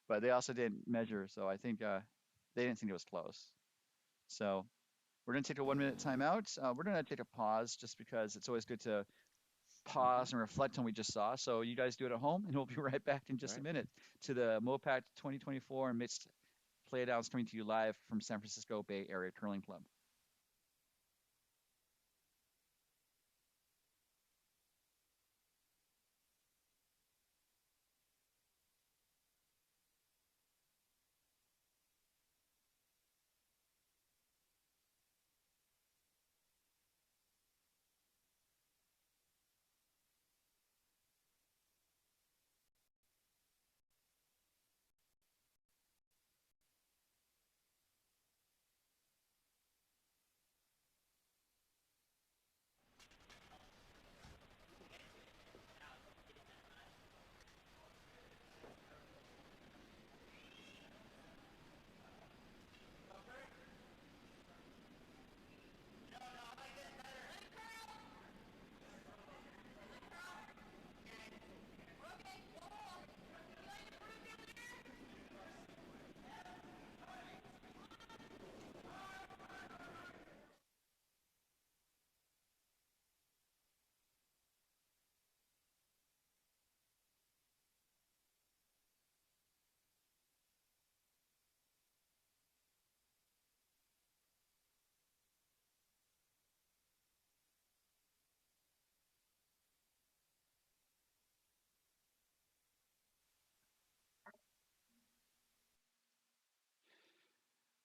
But they also didn't measure, so I think they didn't think it was close. So we're going to take a 1 minute timeout. We're going to take a pause just because it's always good to Hmm. pause and reflect on what we just saw. So you guys do it at home, and we'll be right back in All just a right. minute to the MoPac 2024 mixed playdowns coming to you live from San Francisco Bay Area Curling Club.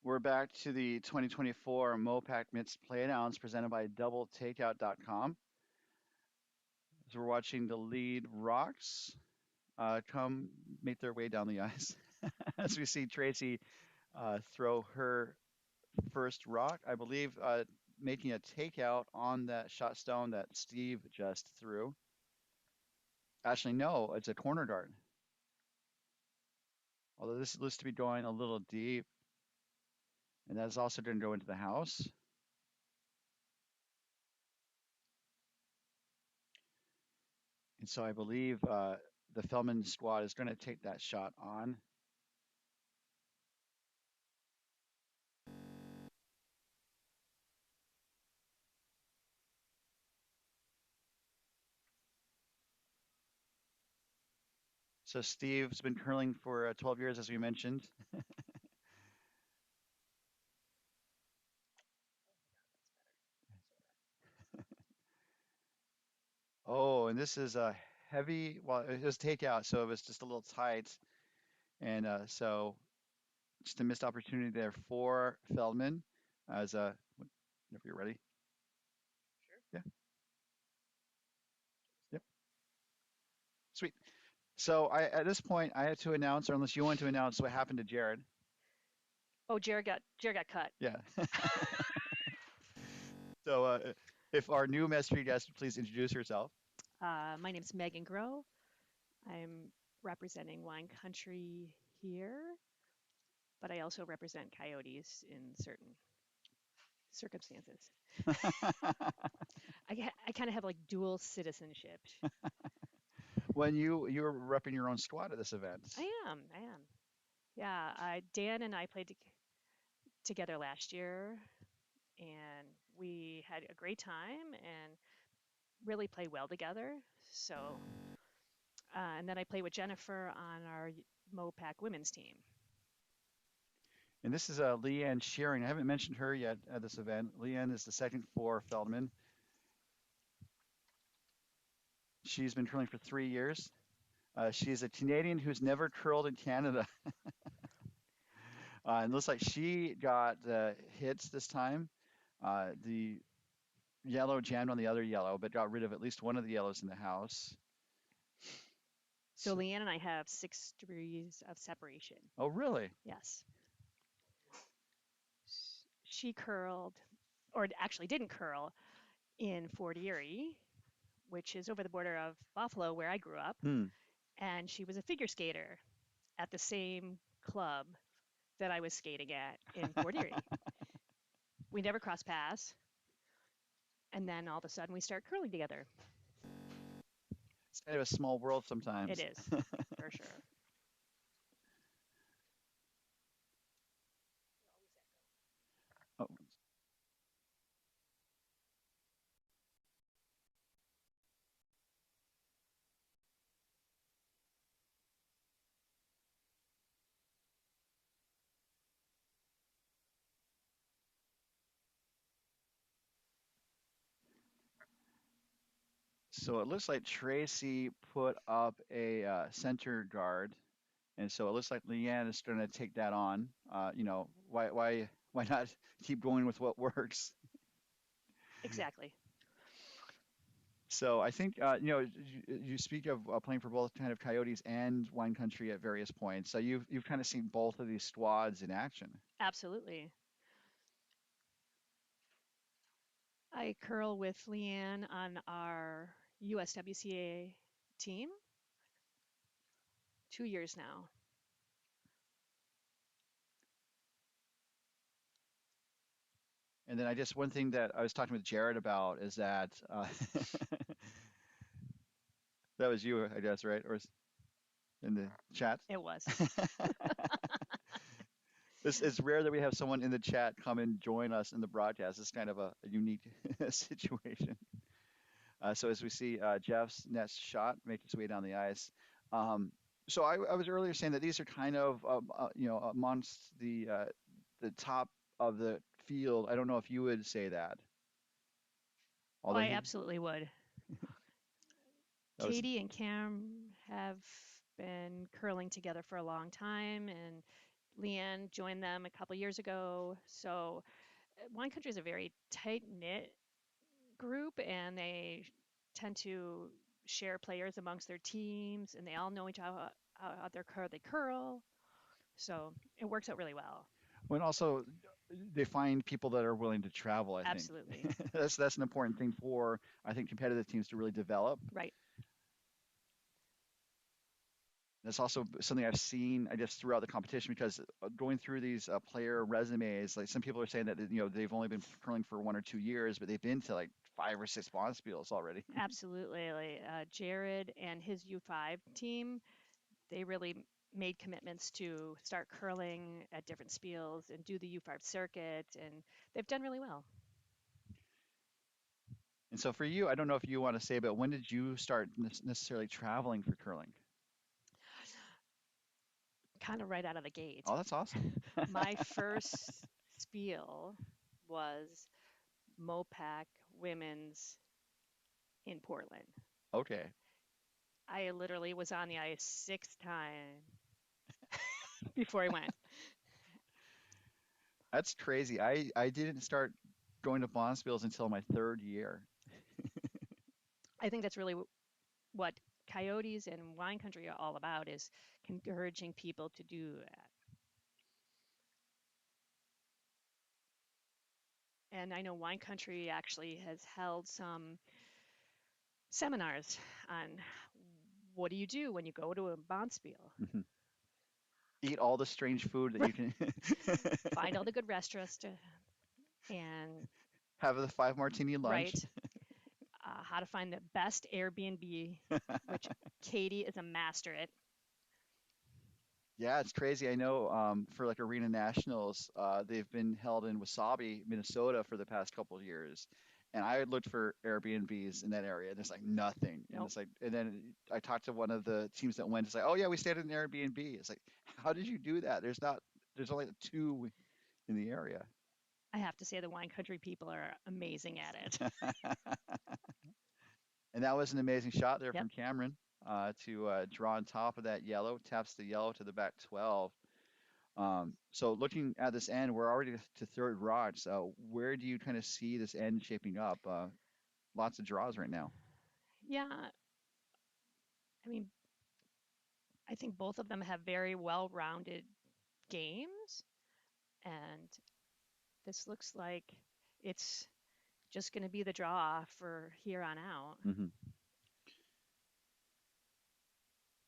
We're back to the 2024 MoPac Mixed Playdowns presented by DoubleTakeout.com. So we're watching the lead rocks come make their way down the ice as we see Tracy throw her first rock, I believe, making a takeout on that shot stone that Steve just threw. Actually, no, it's a corner dart. Although this looks to be going a little deep, and that's also going to go into the house. And so I believe the Feldman squad is going to take that shot on. So Steve's been curling for 12 years, as we mentioned. Oh, and this is a heavy. Well, it was takeout, so it was just a little tight, and so just a missed opportunity there for Feldman. As whenever you're ready. Sure. Yeah. Yep. Sweet. So at this point I had to announce, or unless you want to announce, what happened to Jared. Oh, Jared got cut. Yeah. So if our new mystery guest would please introduce herself. My name's Megan Groh. I'm representing wine country here, but I also represent Coyotes in certain circumstances. I kind of have like dual citizenship. When you were repping your own squad at this event. I am. Yeah, Dan and I played together last year, and we had a great time and really play well together. So, and then I play with Jennifer on our MoPac women's team. And this is Leanne Shearing. I haven't mentioned her yet at this event. Leanne is the second for Feldman. She's been curling for 3 years. She's a Canadian who's never curled in Canada. And it looks like she got hits this time. The yellow jammed on the other yellow, but got rid of at least one of the yellows in the house. So Leanne and I have 6 degrees of separation. Oh, really? Yes. She curled, or actually didn't curl, in Fort Erie, which is over the border of Buffalo, where I grew up. Hmm. And she was a figure skater at the same club that I was skating at in Fort Erie. We never crossed paths. And then all of a sudden we start curling together. It's kind of a small world sometimes. It is, for sure. Oh, so it looks like Tracy put up a center guard, and so it looks like Leanne is going to take that on. Why not keep going with what works? Exactly. So I think you speak of playing for both kind of Coyotes and Wine Country at various points. So you've kind of seen both of these squads in action. Absolutely. I curl with Leanne on our USWCA team 2 years now. And then I just one thing that I was talking with Jared about is that that was you, I guess, right? In the chat. It was. It's rare that we have someone in the chat come and join us in the broadcast. It's kind of a unique situation. So as we see Jeff's next shot make its way down the ice. So I was earlier saying that these are kind of amongst the top of the field. I don't know if you would say that. Oh, I absolutely would. That was, Katie and Cam have been curling together for a long time, and Leanne joined them a couple years ago. So Wine Country is a very tight knit group, and they tend to share players amongst their teams, and they all know each other how they curl. So it works out really well. when also they find people that are willing to travel. I think Absolutely. that's an important thing for I think competitive teams to really develop. Right. That's also something I've seen, I guess, throughout the competition because going through these player resumes, like some people are saying that they've only been curling for 1 or 2 years, but they've been to like 5 or 6 bonspiels already. Absolutely. Like, Jared and his U5 team, they really made commitments to start curling at different spiels and do the U5 circuit, and they've done really well. And so for you, I don't know if you want to say, but when did you start necessarily traveling for curling? Kind of right out of the gate. Oh, that's awesome. My first spiel was MoPac Women's in Portland. Okay. I literally was on the ice 6 times before I went. That's crazy. I didn't start going to bonspiels until my third year. I think that's really what Coyotes and wine country are all about, is encouraging people to do that. And I know wine country actually has held some seminars on what do you do when you go to a bonspiel. Mhm. Eat all the strange food that you can. Find all the good restaurants and Have the 5 martini lunch. right, how to find the best Airbnb, which Katie is a master at. Yeah, it's crazy. I know for like Arena Nationals, they've been held in Wasabi, Minnesota for the past couple of years. And I had looked for Airbnbs in that area, and there's like nothing. And Nope, it's like, and then I talked to one of the teams that went. It's like, oh yeah, we stayed at an Airbnb. It's like, how did you do that? There's only two in the area. I have to say the wine country people are amazing at it. And that was an amazing shot there Yep. from Cameron to draw on top of that yellow, taps the yellow to the back 12. So looking at this end, we're already to third rod. So where do you kind of see this end shaping up? Lots of draws right now. Yeah, I mean, I think both of them have very well-rounded games, and this looks like it's just going to be the draw for here on out. Hmm.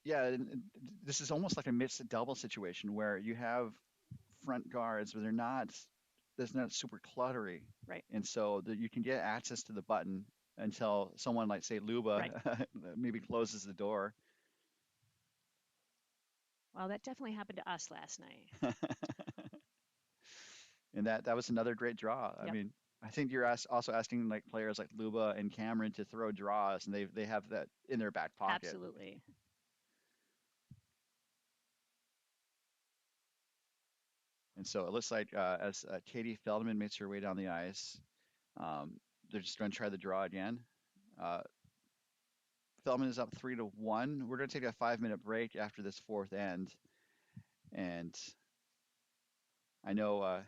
Yeah, and this is almost like a mixed double situation where you have front guards, but there's not super cluttery, Right, and so that you can get access to the button until someone like say right. Luba maybe closes the door. Well, that definitely happened to us last night. And that was another great draw. I Yep, mean, I think you're also asking like players like Luba and Cameron to throw draws, and they have that in their back pocket. absolutely. And so it looks like as Katie Feldman makes her way down the ice, um, they're just going to try the draw again. Uh, Feldman is up 3-1. We're going to take a 5-minute break after this fourth end, and I know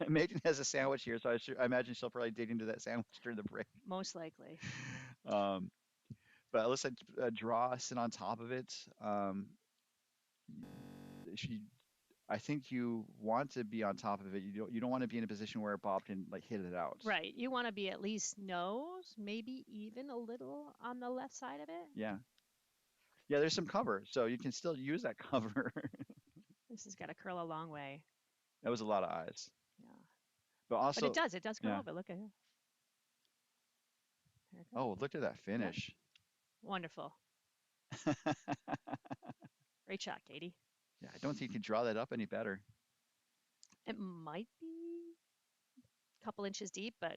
Megan has a sandwich here, so I imagine she'll probably dig into that sandwich during the break. Most likely. Um, but it looks like a draw sit on top of it. She, I think you want to be on top of it. You don't want to be in a position where Bob can like hit it out. Right. You want to be at least nose, maybe even a little on the left side of it. Yeah. Yeah, there's some cover, so you can still use that cover. This has got to curl a long way. That was a lot of eyes. Yeah. But But it also, does. It does curl yeah. over. Look at it. There it goes. Oh, look at that Yep. finish. Wonderful. Great shot, Katie. Yeah, I don't think you could draw that up any better. It might be a couple inches deep, but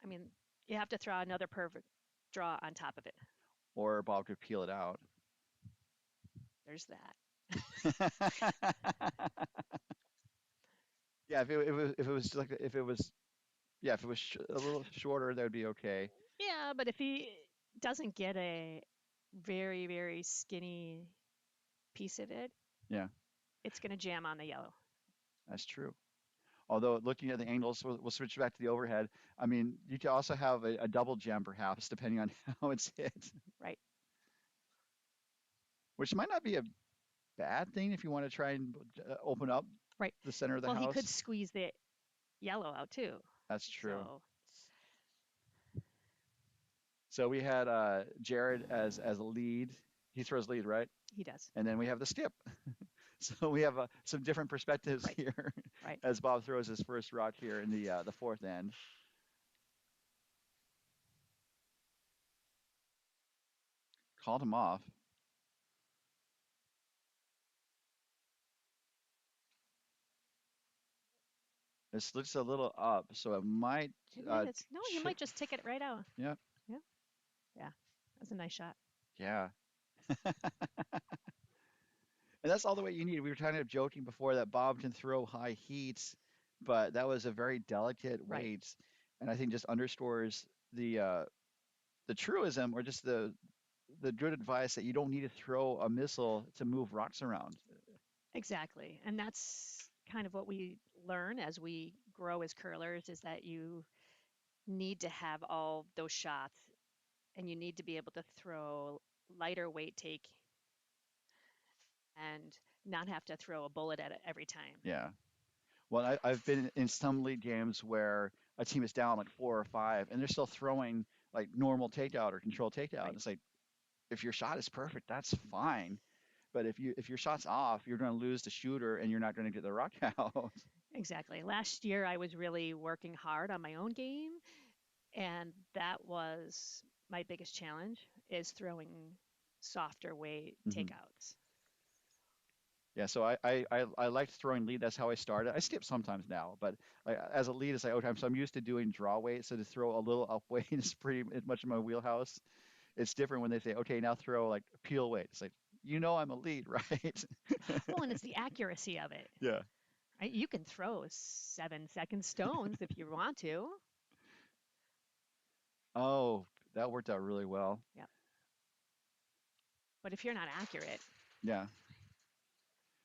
I mean, you have to throw another perfect draw on top of it. Or Bob could peel it out. There's that. Yeah, if it was like if it was yeah if it was a little shorter, that would be okay. Yeah, but if he doesn't get a very, very skinny piece of it, Yeah, it's going to jam on the yellow. that's true. Although looking at the angles, we'll switch back to the overhead. I mean, you could also have a double jam perhaps, depending on how it's hit, Right, which might not be a bad thing if you want to try and open up right. the center of the Well, he could house. squeeze the yellow out too. That's true. So, So we had Jared as a lead, He throws lead, right? He does. And then we have the skip. So we have some different perspectives Right. here Right. as Bob throws his first rock here in the fourth end. Called him off. This looks a little up, so it might It uh, is. No, you chip. might just take it right out. Yeah, Yeah. Yeah. That's a nice shot. yeah. And that's all the way you need. We were kind of joking before that Bob can throw high heats, but that was a very delicate Right. weight, and I think just underscores the truism or just the good advice that you don't need to throw a missile to move rocks around. Exactly. And that's kind of what we learn as we grow as curlers is that you need to have all those shots and you need to be able to throw lighter weight take and not have to throw a bullet at it every time. Yeah. Well, I've been in some league games where a team is down like four or five, and they're still throwing like normal takeout or control takeout. And Right. it's like if your shot is perfect, that's fine. But if your shot's off, you're going to lose the shooter, and you're not going to get the rock out. Exactly. Last year I was really working hard on my own game and that was my biggest challenge is throwing softer weight Hmm. takeouts. Yeah, so I liked throwing lead. That's how I started. I skip sometimes now, but as a lead, it's like okay, so I'm used to doing draw weight. So to throw a little up weight is pretty much in my wheelhouse. It's different when they say, okay, now throw like peel weight. It's like I'm a lead, right? Well, and it's the accuracy of it. Yeah. Right? You can throw 7-second stones if you want to. Oh, that worked out really well. Yeah. But if you're not accurate, Yeah.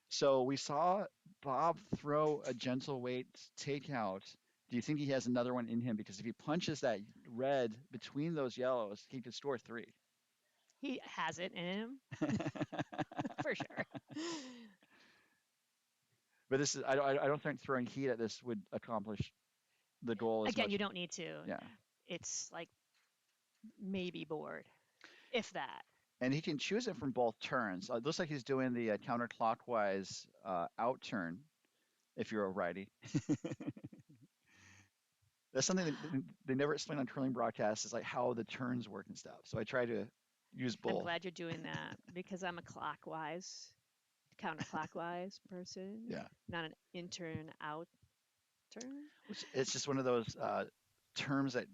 So we saw Bob throw a gentle weight takeout. Do you think he has another one in him? Because if he punches that red between those yellows, he could score three. he has it in him for sure. But this is I don't think throwing heat at this would accomplish the goal as Again, much. you don't need to. Yeah. It's like maybe board, if that. And he can choose it from both turns. It looks like he's doing the counterclockwise out turn if you're a righty. That's something that they never explain on curling broadcasts is like how the turns work and stuff. So I try to use I'm both. glad you're doing that because I'm a counterclockwise person, Yeah. not an in turn out turn. Which it's just one of those terms that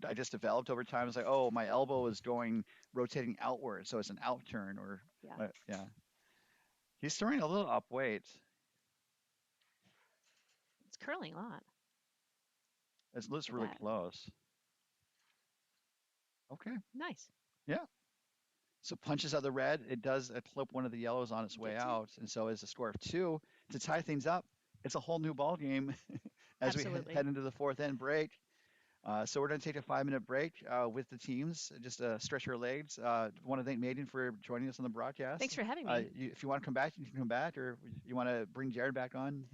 I just developed over time. It's like, oh, my elbow is going rotating outward, so it's an out turn, or Yeah, yeah. He's throwing a little up weight. it's curling a lot. It looks Look really at that. close. Okay. Nice. Yeah. So punches out the red. It does clip one of the yellows on its way Gets it. out, and so is a score of two to tie things up. It's a whole new ball game as we Absolutely. head into the fourth end break. So we're going to take a 5-minute break with the teams, just to stretch our legs. Want to thank Maiden for joining us on the broadcast. Thanks for having me. If you want to come back, you can come back, or you want to bring Jared back on.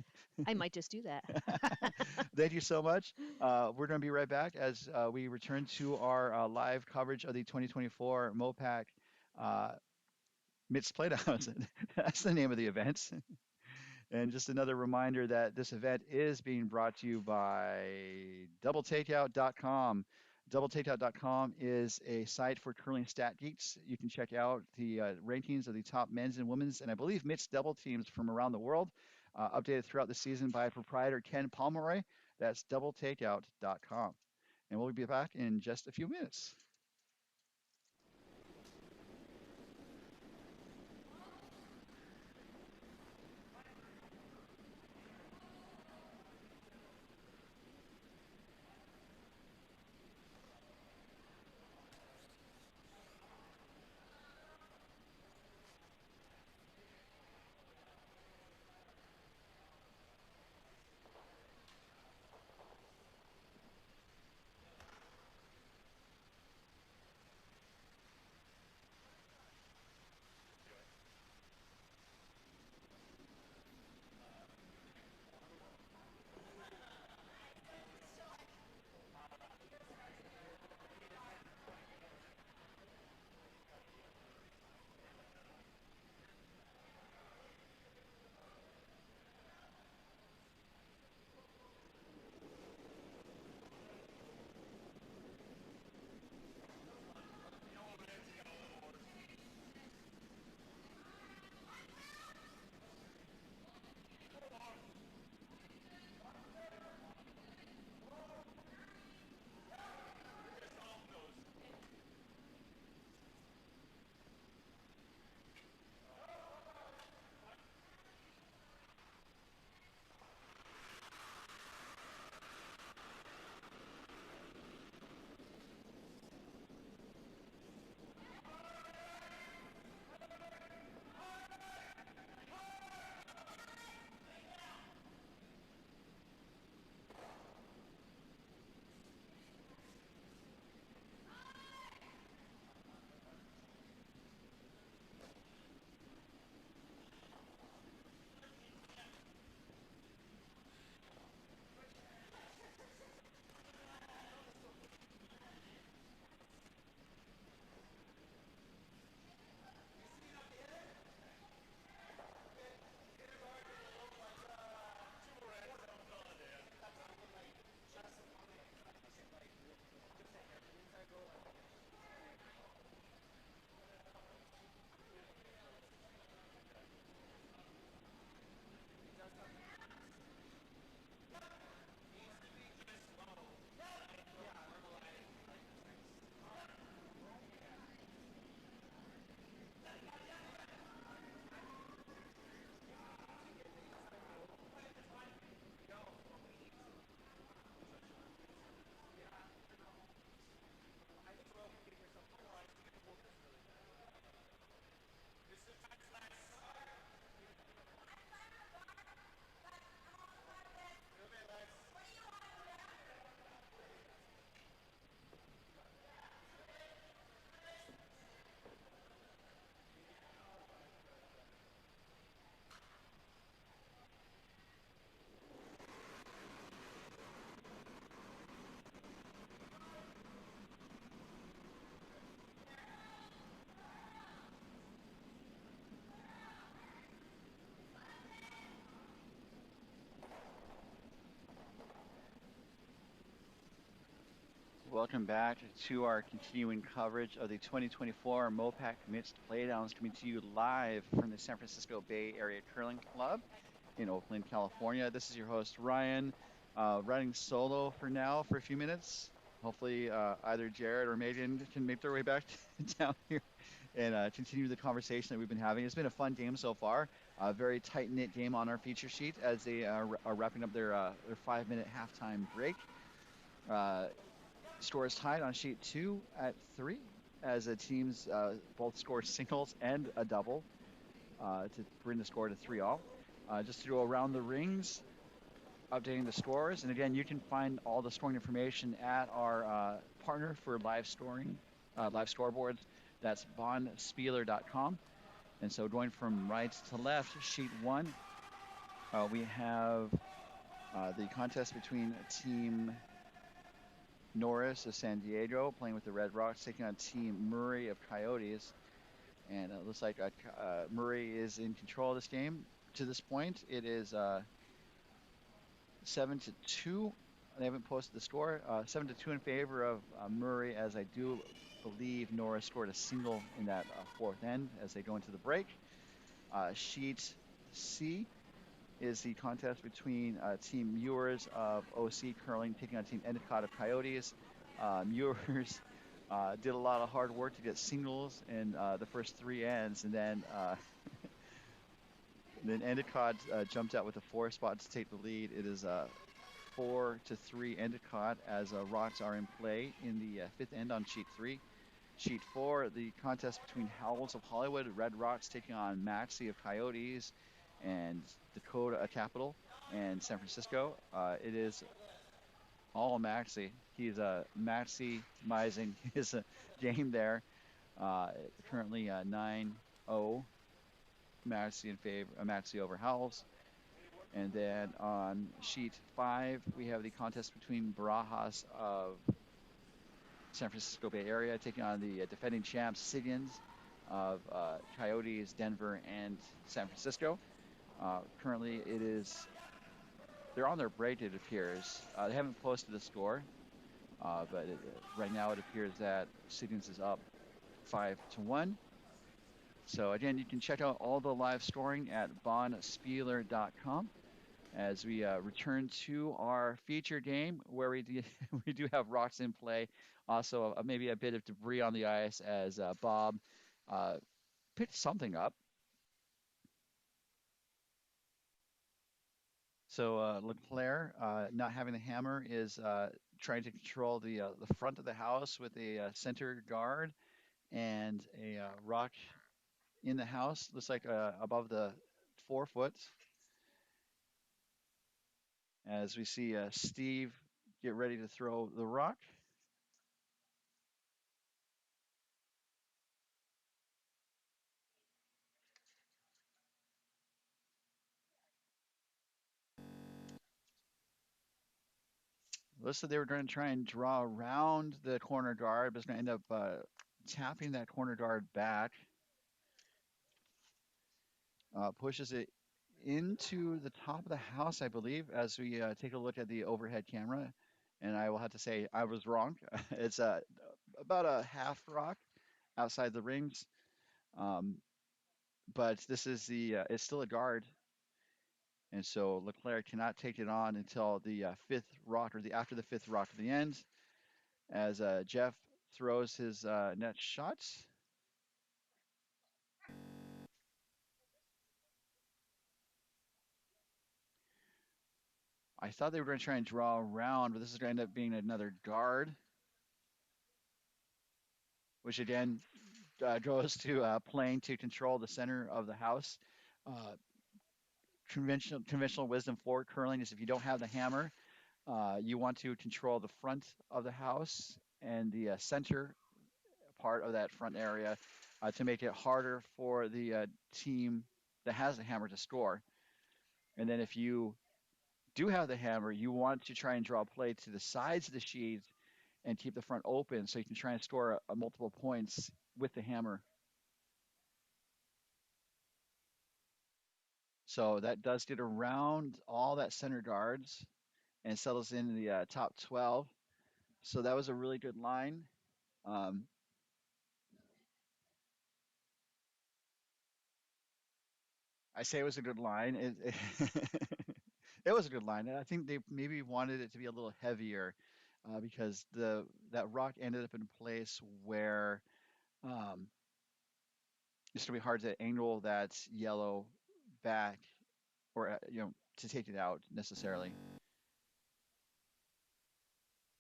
I might just do that. Thank you so much. We're going to be right back as we return to our live coverage of the 2024 MoPac uh, Midst Playdowns. That's the name of the event. And just another reminder that this event is being brought to you by doubletakeout.com. Doubletakeout.com is a site for curling stat geeks. You can check out the rankings of the top men's and women's, and I believe mixed double teams from around the world, updated throughout the season by proprietor Ken Pomeroy. That's doubletakeout.com. And we'll be back in just a few minutes. Welcome back to our continuing coverage of the 2024 MoPac Mixed Playdowns, coming to you live from the San Francisco Bay Area Curling Club in Oakland, California. This is your host, Ryan, running solo for now for a few minutes. Hopefully, either Jared or Megan can make their way back down here and continue the conversation that we've been having. It's been a fun game so far. A very tight knit game on our feature sheet as they are wrapping up their 5 minute halftime break. Score is tied on sheet 2 at 3 as the teams both scored singles and a double to bring the score to 3-all. Just to go around the rings, updating the scores. And again, you can find all the scoring information at our partner for live scoring, live scoreboards. That's bondspieler.com. And so going from right to left, sheet 1, we have the contest between Team Norris of San Diego playing with the Red Rocks, taking on Team Murray of Coyotes. And it looks like Murray is in control of this game. To this point, it is 7-2. They haven't posted the score. 7-2 in favor of Murray, as I do believe Norris scored a single in that fourth end as they go into the break. Sheet C is the contest between Team Muirs of OC Curling taking on Team Endicott of Coyotes. Muirs did a lot of hard work to get singles in the first three ends, and then Endicott jumped out with a 4 spot to take the lead. It is 4-3 Endicott as Rocks are in play in the fifth end on sheet 3. Sheet 4, the contest between Howells of Hollywood, Red Rocks taking on Maxey of Coyotes, and Dakota Capital and San Francisco. It is all Maxey. He's maximizing his game there. Currently 9-0 Maxey in favor, Maxey over Howells. And then on sheet 5, we have the contest between Barajas of San Francisco Bay Area taking on the defending champs Siggins of Coyotes, Denver, and San Francisco. Currently, they're on their break, it appears. They haven't posted the score, but right now it appears that Siggins is up 5-1. So again, you can check out all the live scoring at bondspieler.com as we return to our feature game where we do have rocks in play. Also, maybe a bit of debris on the ice as Bob picked something up. So LeClair, not having the hammer, is trying to control the front of the house with a center guard and a rock in the house. Looks like above the 4 foot. As we see Steve get ready to throw the rock. Listed they were going to try and draw around the corner guard, but it's going to end up tapping that corner guard back. Pushes it into the top of the house, I believe, as we take a look at the overhead camera. And I will have to say I was wrong. It's about a half rock outside the rings. But this is it's still a guard. And so LeClair cannot take it on until the fifth rock or after the fifth rock at the end, as Jeff throws his net shots. I thought they were going to try and draw around, but this is going to end up being another guard, which again goes to playing to control the center of the house. Conventional wisdom for curling is if you don't have the hammer, you want to control the front of the house and the center part of that front area to make it harder for the team that has the hammer to score. And then if you do have the hammer, you want to try and draw play to the sides of the sheet and keep the front open so you can try and score multiple points with the hammer. So that does get around all that center guards and settles in the top 12. So that was a really good line. Um, I say it was a good line. It was a good line. And I think they maybe wanted it to be a little heavier because the that rock ended up in a place where um, it's gonna be hard to angle that yellow back or to take it out necessarily.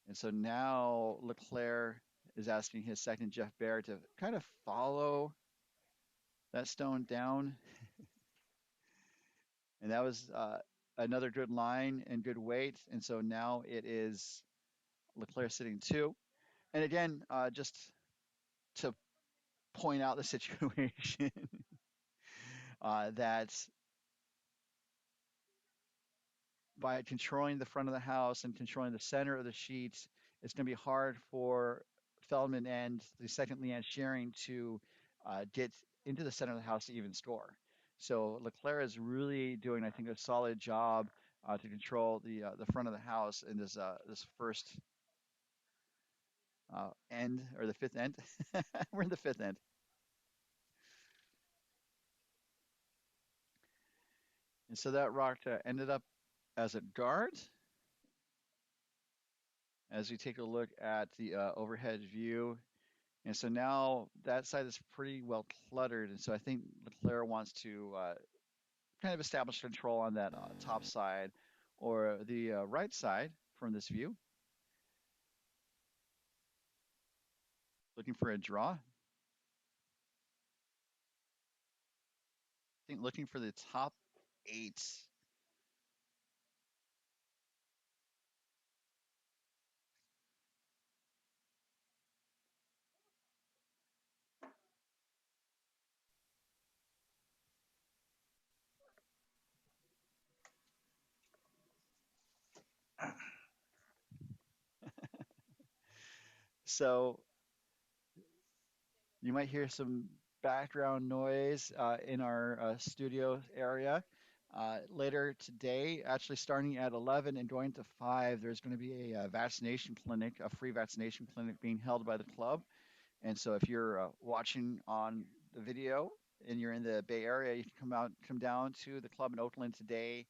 And so now LeClair is asking his second Jeff Bear to kind of follow that stone down, and that was another good line and good weight. And so now it is LeClair sitting two. And again, just to point out the situation that by controlling the front of the house and controlling the center of the sheets, it's going to be hard for Feldman and the second Leanne Shearing to get into the center of the house to even score. So LeClair is really doing, I think, a solid job to control the front of the house in this first end or the fifth end. We're in the fifth end, and so that rock ended up as a guard. As we take a look at the overhead view. And so now that side is pretty well cluttered. And so I think LeClaire wants to kind of establish control on that top side or the right side from this view. Looking for a draw. I think looking for the top eight. So you might hear some background noise in our studio area. Later today, actually starting at 11 and going to 5, there's going to be a vaccination clinic, a free vaccination clinic being held by the club. And so if you're watching on the video and you're in the Bay Area, you can come down to the club in Oakland today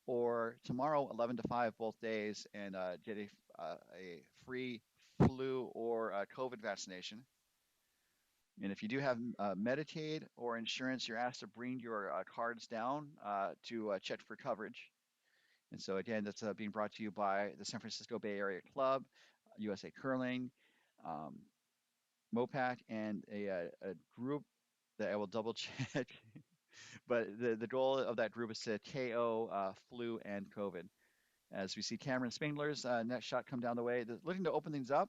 or tomorrow, 11 to 5, both days, and get a free flu or COVID vaccination. And if you do have Medicaid or insurance, you're asked to bring your cards down to check for coverage. And so again, that's being brought to you by the San Francisco Bay Area Club, USA Curling, um, MoPac, and a group that I will double check. But the goal of that group is to KO flu and COVID. As we see Cameron Spangler's next shot come down the way, looking to open things up.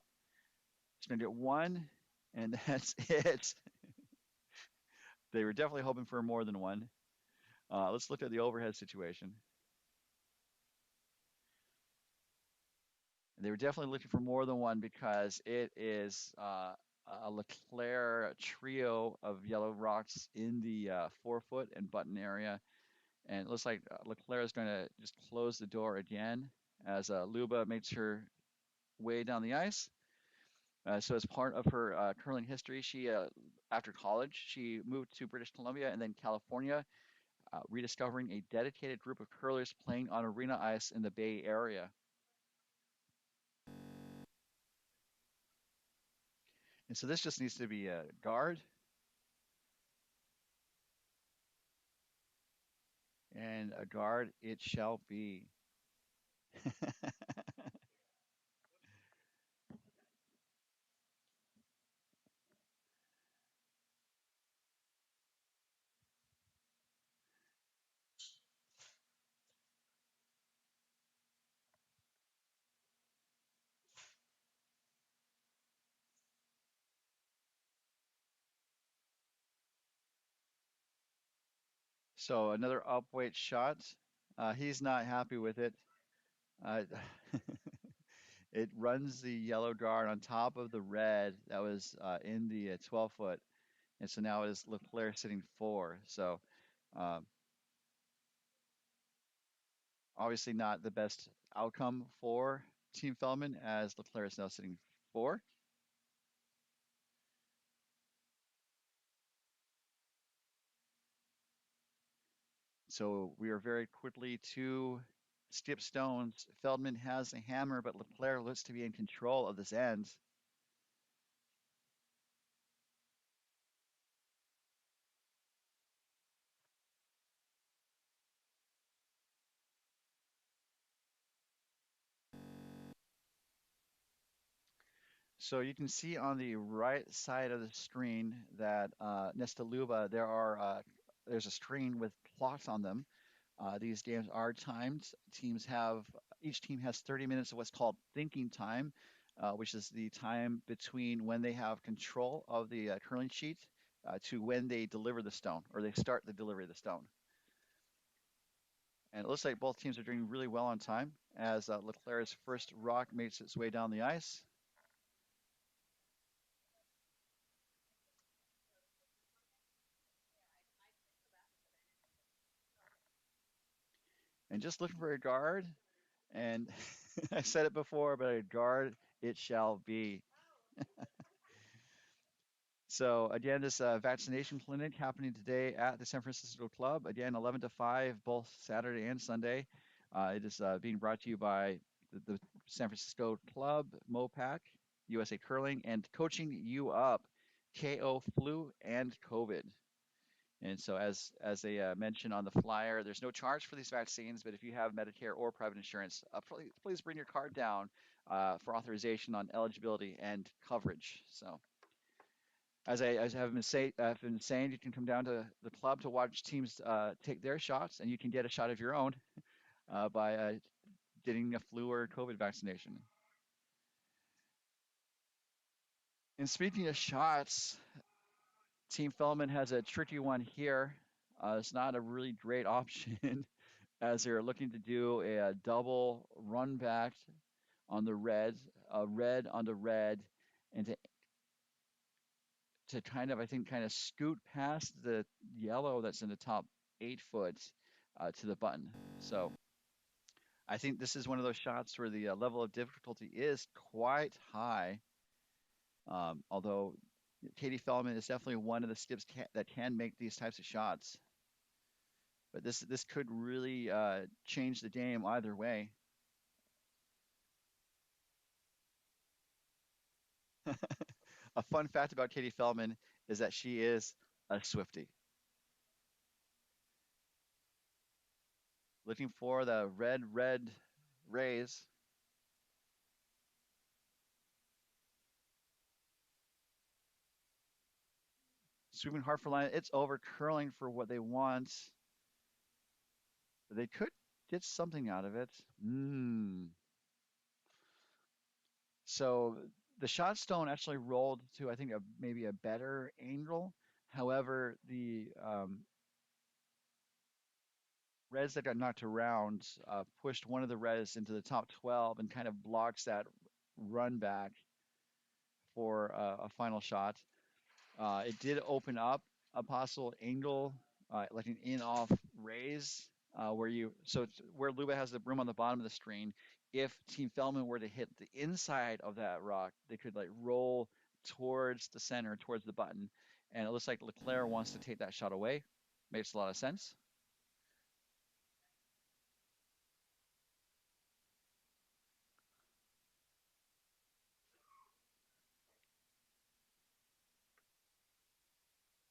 He's going to get one, and that's it. They were definitely hoping for more than one. Let's look at the overhead situation. They were definitely looking for more than one because it is a LeClair trio of yellow rocks in the forefoot and button area. And it looks like LeClair is going to just close the door again as Luba makes her way down the ice. So as part of her curling history, she after college, she moved to British Columbia and then California, rediscovering a dedicated group of curlers playing on arena ice in the Bay Area. And so this just needs to be a guard. And a guard it shall be. So another upweight shot. He's not happy with it. Uh, it runs the yellow guard on top of the red that was in the 12 foot. And so now it is LeClair sitting four. So um, obviously not the best outcome for Team Feldman, as LeClair is now sitting 4. So we are very quickly 2 skip stones. Feldman has a hammer, but LeClair looks to be in control of this end. So you can see on the right side of the screen that Nestaluba, there's a screen with plots on them. These games are timed. Each team has 30 minutes of what's called thinking time, which is the time between when they have control of the curling sheet to when they deliver the stone or they start the delivery of the stone. And it looks like both teams are doing really well on time as LeClair's first rock makes its way down the ice. And just looking for a guard. And I said it before, but a guard it shall be. So again, this vaccination clinic happening today at the San Francisco Club. Again, 11 to 5, both Saturday and Sunday. It is being brought to you by the San Francisco Club, MoPac, USA Curling, and Coaching You Up, KO Flu and COVID. And so, as they mentioned on the flyer, there's no charge for these vaccines, but if you have Medicare or private insurance, please bring your card down for authorization on eligibility and coverage. So, as I've been saying, you can come down to the club to watch teams take their shots, and you can get a shot of your own by getting a flu or COVID vaccination. And speaking of shots, Team Feldman has a tricky one here. It's not a really great option as they're looking to do a double run back on the red, red on the red, and to kind of, I think, kind of scoot past the yellow that's in the top 8 foot to the button. So I think this is one of those shots where the level of difficulty is quite high. Although Katie Feldman is definitely one of the skips that can make these types of shots. But this could really change the game either way. A fun fact about Katie Feldman is that she is a Swiftie. Looking for the red rays. Sweeping hard for line. It's over curling for what they want. They could get something out of it. So the shot stone actually rolled to, I think, maybe a better angle. However, the reds that got knocked around pushed one of the reds into the top 12 and kind of blocks that run back for a final shot. It did open up a possible angle, like an in-off raise, where Luba has the broom on the bottom of the screen. If Team Feldman were to hit the inside of that rock, they could like roll towards the center, towards the button. And it looks like LeClair wants to take that shot away. Makes a lot of sense.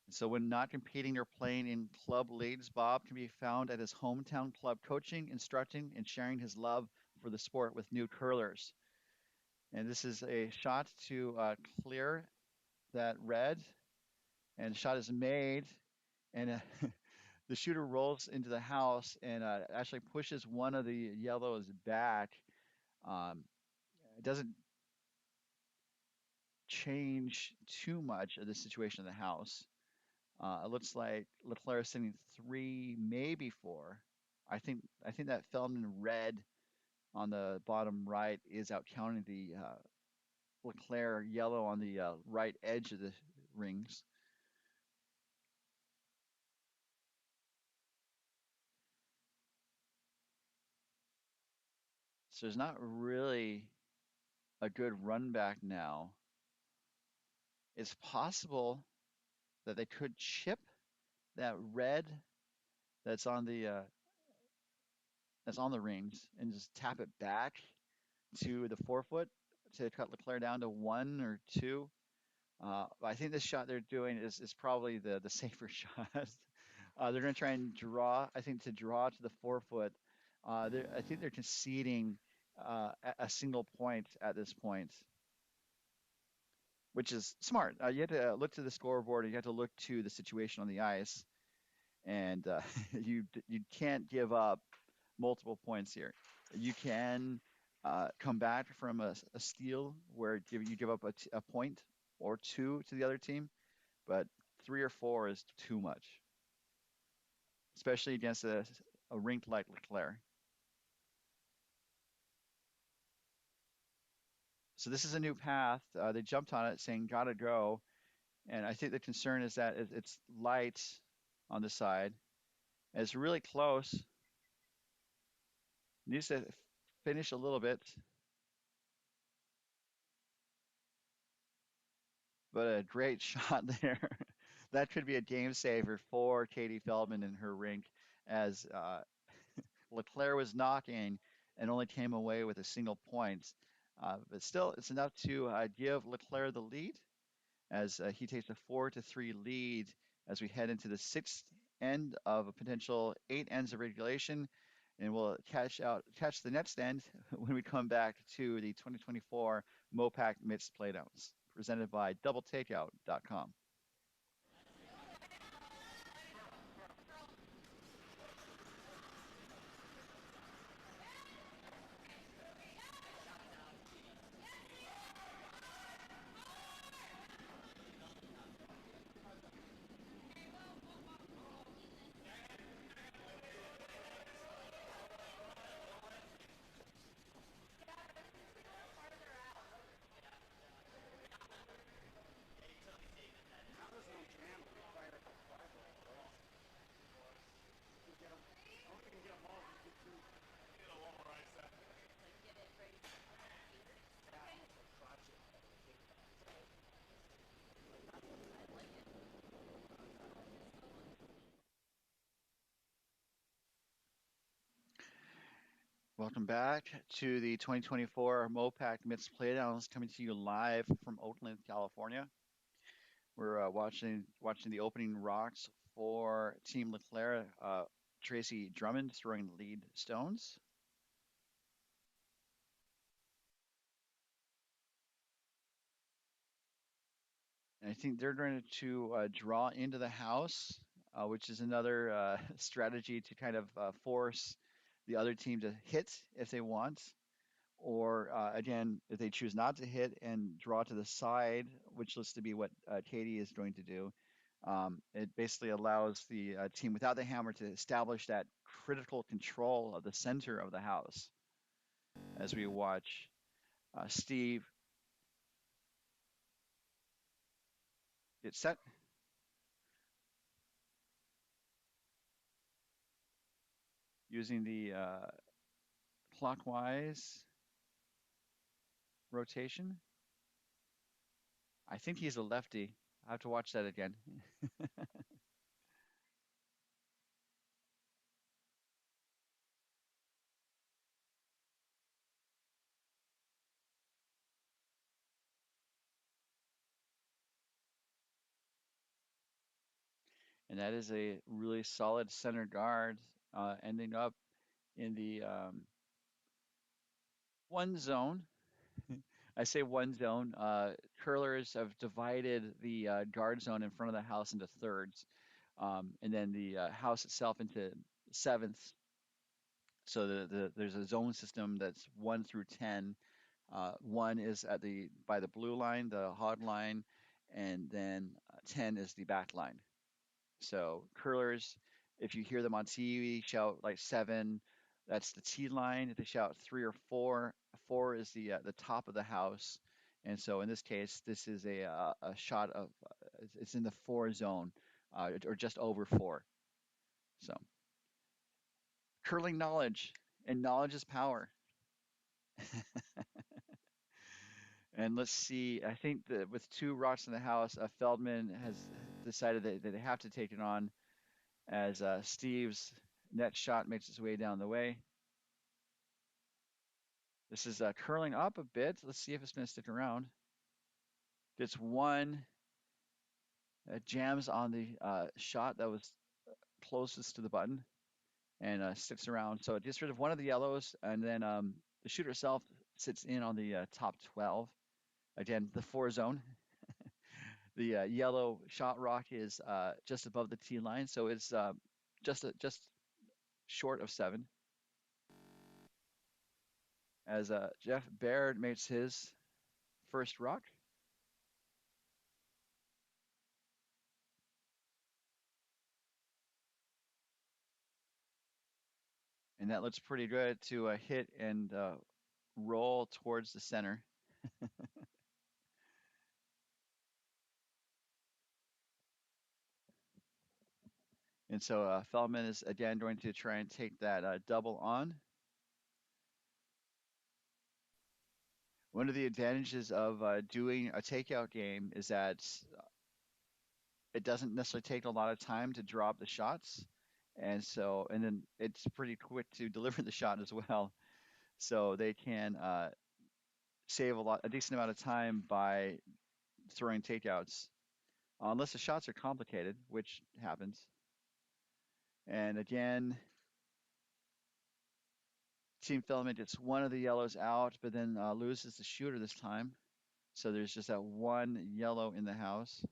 So when not competing or playing in club leagues, Bob can be found at his hometown club coaching, instructing, and sharing his love for the sport with new curlers. And this is a shot to clear that red, and the shot is made, and the shooter rolls into the house and actually pushes one of the yellows back. It doesn't change too much of the situation in the house. It looks like LeClair is sending 3, maybe 4. I think that Feldman red on the bottom right is out counting the LeClair yellow on the right edge of the rings. So there's not really a good run back now. It's possible that they could chip that red that's on the rings and just tap it back to the forefoot to cut LeClair down to one or two. I think this shot they're doing is probably the safer shot. They're going to try and draw, I think, to draw to the forefoot. I think they're conceding a single point at this point, which is smart. You have to look to the scoreboard. You have to look to the situation on the ice, and you can't give up multiple points here. You can come back from a steal where you give up a point or two to the other team, but three or four is too much, especially against a rink like LeClair. So this is a new path. They jumped on it, saying "gotta go," and I think the concern is that it's light on the side. And it's really close. Needs to finish a little bit, but a great shot there. That could be a game saver for Katie Feldman in her rink, as LeClair was knocking and only came away with a single point. But still, it's enough to give LeClair the lead as he takes a 4-3 lead as we head into the sixth end of a potential eight ends of regulation. And we'll catch the next end when we come back to the 2024 MoPac Mixed Playdowns, presented by DoubleTakeout.com. Welcome back to the 2024 MoPac Mixed Playdowns, coming to you live from Oakland, California. We're watching the opening rocks for Team LeClair. Tracy Drummond throwing the lead stones. And I think they're going to draw into the house, which is another strategy to kind of force the other team to hit if they want. Or again, if they choose not to hit and draw to the side, which looks to be what Katie is going to do, it basically allows the team without the hammer to establish that critical control of the center of the house. As we watch Steve get set, using the clockwise rotation. I think he's a lefty. I have to watch that again. And that is a really solid center guard, ending up in the one zone. I say one zone. Curlers have divided the guard zone in front of the house into thirds, and then the house itself into sevenths. So there's a zone system that's 1 through 10. One is by the blue line, the hog line, and then 10 is the back line. So curlers, if you hear them on TV, shout like seven. That's the T line. If they shout three or four, four is the top of the house. And so in this case, this is a shot of it's in the four zone, or just over four. So curling knowledge, and knowledge is power. And let's see, I think that with two rocks in the house, Feldman has decided that they have to take it on as Steve's net shot makes its way down the way. This is curling up a bit. Let's see if it's going to stick around. Gets one, jams on the shot that was closest to the button and sticks around. So it gets rid of one of the yellows, and then the shooter itself sits in on the top 12. Again, the four zone. The yellow shot rock is just above the tee line, so it's just short of 7. As Jeff Baird makes his first rock. And that looks pretty good to hit and roll towards the center. And so Feldman is again going to try and take that double on. One of the advantages of doing a takeout game is that it doesn't necessarily take a lot of time to drop the shots. And then it's pretty quick to deliver the shot as well. So they can save a decent amount of time by throwing takeouts, unless the shots are complicated, which happens. And again, Team Filament gets one of the yellows out, but then loses the shooter this time. So there's just that one yellow in the house.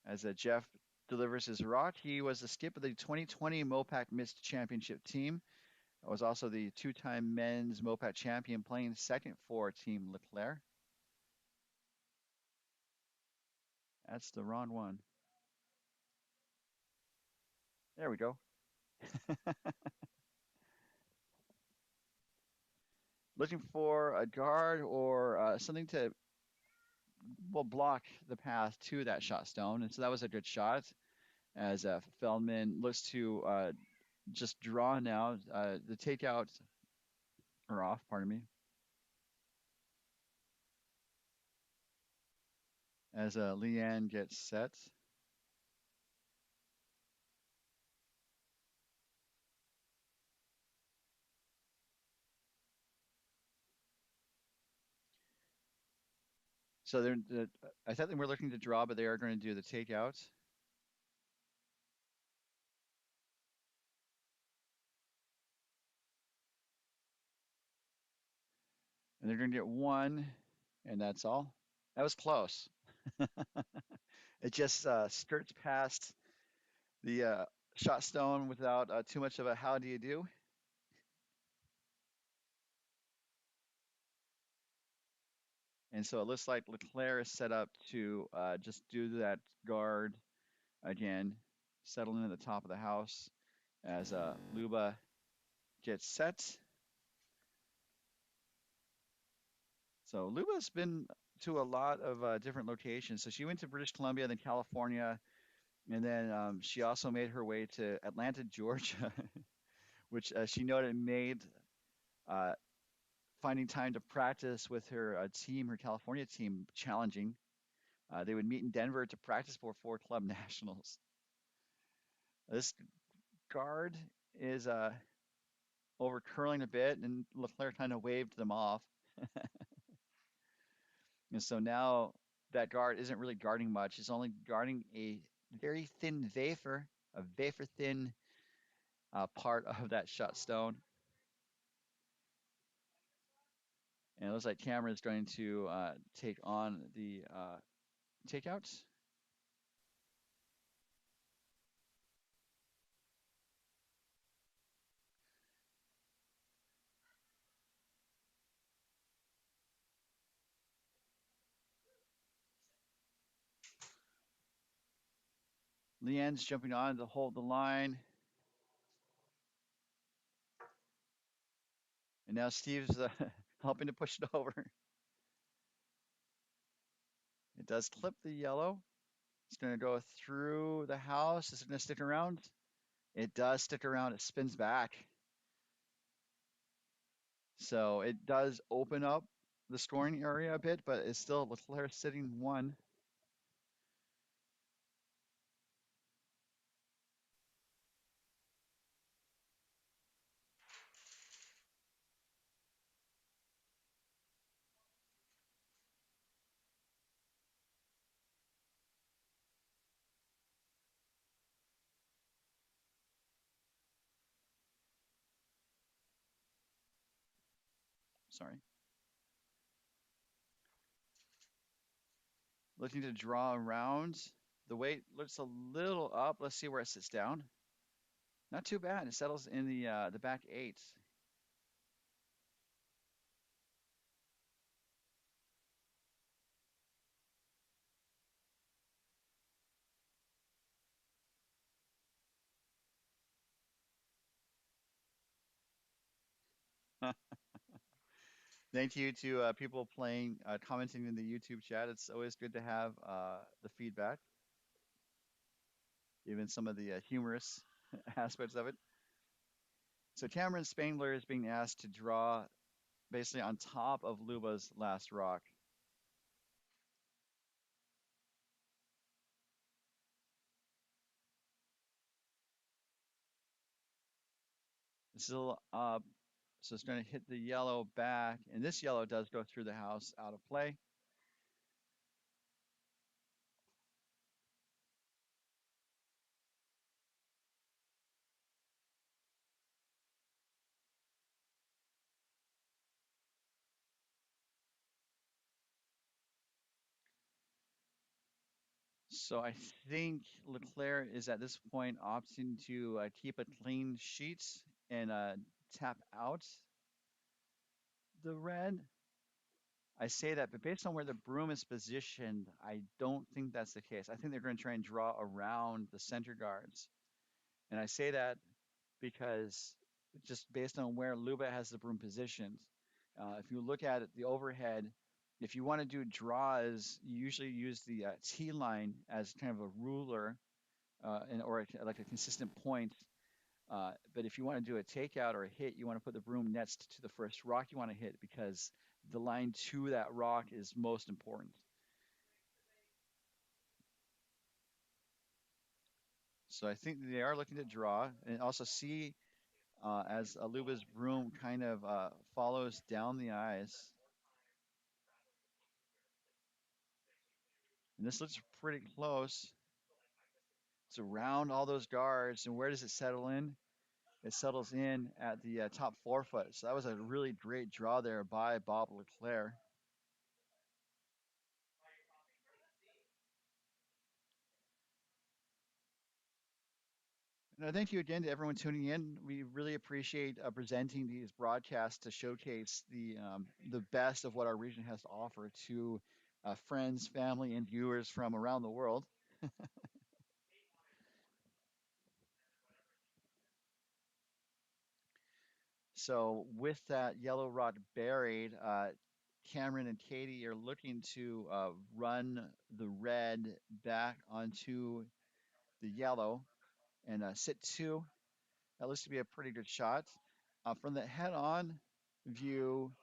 As Jeff delivers his rock, he was the skip of the 2020 MoPac Mist Championship team. Was also the two-time men's MoPac champion, playing second for Team LeClair. That's the wrong one. There we go. Looking for a guard or something to block the path to that shot stone. And so that was a good shot as Feldman looks to just draw now. The takeouts are off, pardon me. As Leanne gets set. So I thought they were looking to draw, but they are going to do the takeouts. And they're going to get one, and that's all. That was close. It just skirts past the shot stone without too much of a how do you do. And so it looks like LeClair is set up to just do that guard again, settling in at the top of the house as Luba gets set. So Luba's been to a lot of different locations. So she went to British Columbia, then California, and then she also made her way to Atlanta, Georgia, which she noted made uh, finding time to practice with her team, her California team, challenging. They would meet in Denver to practice for 4 club nationals. This guard is over curling a bit, and LeClair kind of waved them off. And so now that guard isn't really guarding much. It's only guarding a very thin wafer, a wafer thin part of that shot stone. And it looks like Cameron is going to take on the takeouts. Leanne's jumping on to hold the line. And now Steve's helping to push it over. It does clip the yellow. It's going to go through the house. It's going to stick around. It does stick around. It spins back. So it does open up the scoring area a bit, but it's still LeClair sitting one. Sorry. Looking to draw around. The weight looks a little up. Let's see where it sits down. Not too bad. It settles in the back eight. Thank you to people playing, commenting in the YouTube chat. It's always good to have the feedback, even some of the humorous aspects of it. So Cameron Spangler is being asked to draw basically on top of Luba's last rock. Still up, so it's going to hit the yellow back, and this yellow does go through the house out of play. So I think LeClair is at this point opting to keep a clean sheet and tap out the red. I say that, but based on where the broom is positioned, I don't think that's the case. I think they're going to try and draw around the center guards. And I say that because just based on where Luba has the broom positioned, if you look at it, the overhead, if you want to do draws, you usually use the T line as kind of a ruler or like a consistent point. But if you want to do a takeout or a hit, you want to put the broom next to the first rock you want to hit because the line to that rock is most important. So I think they are looking to draw and also see as Aluba's broom kind of follows down the ice. And this looks pretty close. It's around all those guards. And where does it settle in? It settles in at the top 4 foot. So that was a really great draw there by Bob LeClair. No, thank you again to everyone tuning in. We really appreciate presenting these broadcasts to showcase the best of what our region has to offer to friends, family, and viewers from around the world. So with that yellow rock buried, Cameron and Katie are looking to run the red back onto the yellow and sit two. That looks to be a pretty good shot. From the head-on view,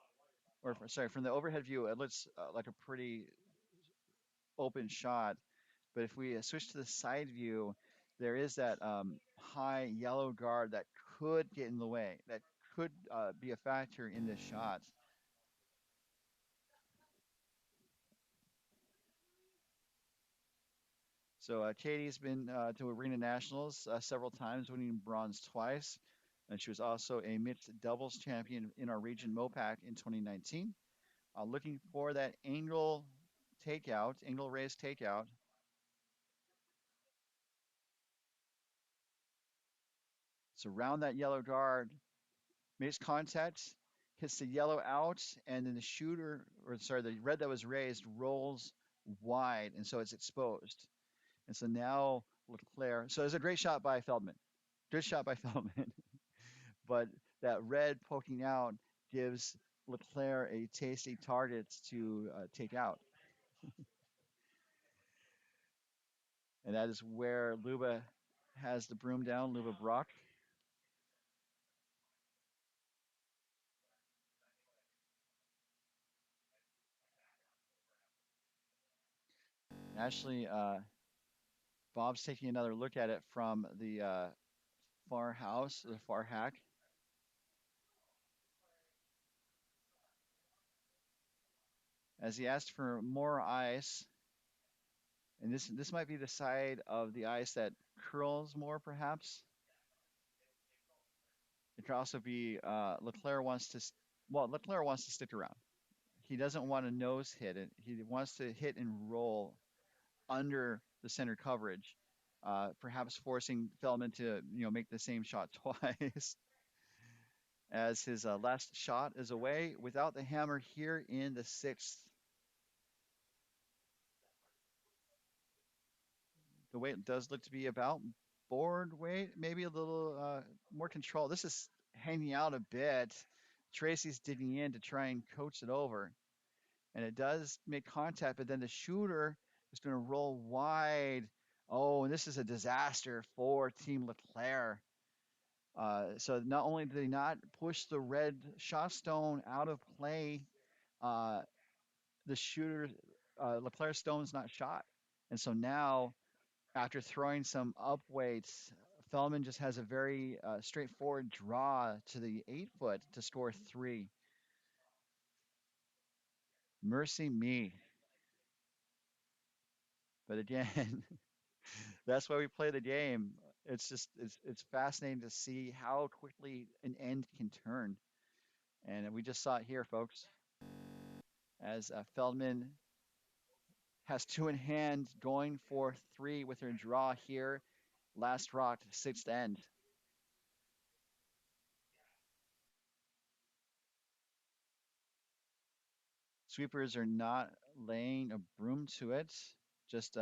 or sorry, from the overhead view, it looks like a pretty open shot. But if we switch to the side view, there is that high yellow guard that could get in the way, that could be a factor in this shot. So Katie's been to Arena Nationals several times, winning bronze twice. And she was also a mixed doubles champion in our region MoPac in 2019. Looking for that angle takeout, angle raise takeout. So around that yellow guard, makes contact, hits the yellow out, and then the shooter, or sorry, the red that was raised rolls wide, and so it's exposed. And so now LeClair, so it's a great shot by Feldman. Good shot by Feldman. But that red poking out gives LeClair a tasty target to take out. And that is where Luba has the broom down, Luba Brock. Actually, Bob's taking another look at it from the far house, the far hack. As he asked for more ice, and this might be the side of the ice that curls more, perhaps. It could also be LeClair wants to, well, LeClair wants to stick around. He doesn't want to nose hit it. He wants to hit and roll under the center coverage, perhaps forcing Feldman to make the same shot twice. As his last shot is away without the hammer here in the sixth. The weight does look to be about board weight, maybe a little more control. This is hanging out a bit. Tracy's digging in to try and coach it over. And it does make contact, but then the shooter is going to roll wide. Oh, and this is a disaster for Team LeClair. So not only did they not push the red shot stone out of play, uh, the shooter, LeClair stone's not shot. And so now, after throwing some up weights, Feldman just has a very straightforward draw to the 8 foot to score 3. Mercy me. But again, that's why we play the game. It's fascinating to see how quickly an end can turn, and we just saw it here, folks, as Feldman has 2 in hand, going for 3 with her draw here. Last rock, 6th end. Sweepers are not laying a broom to it, just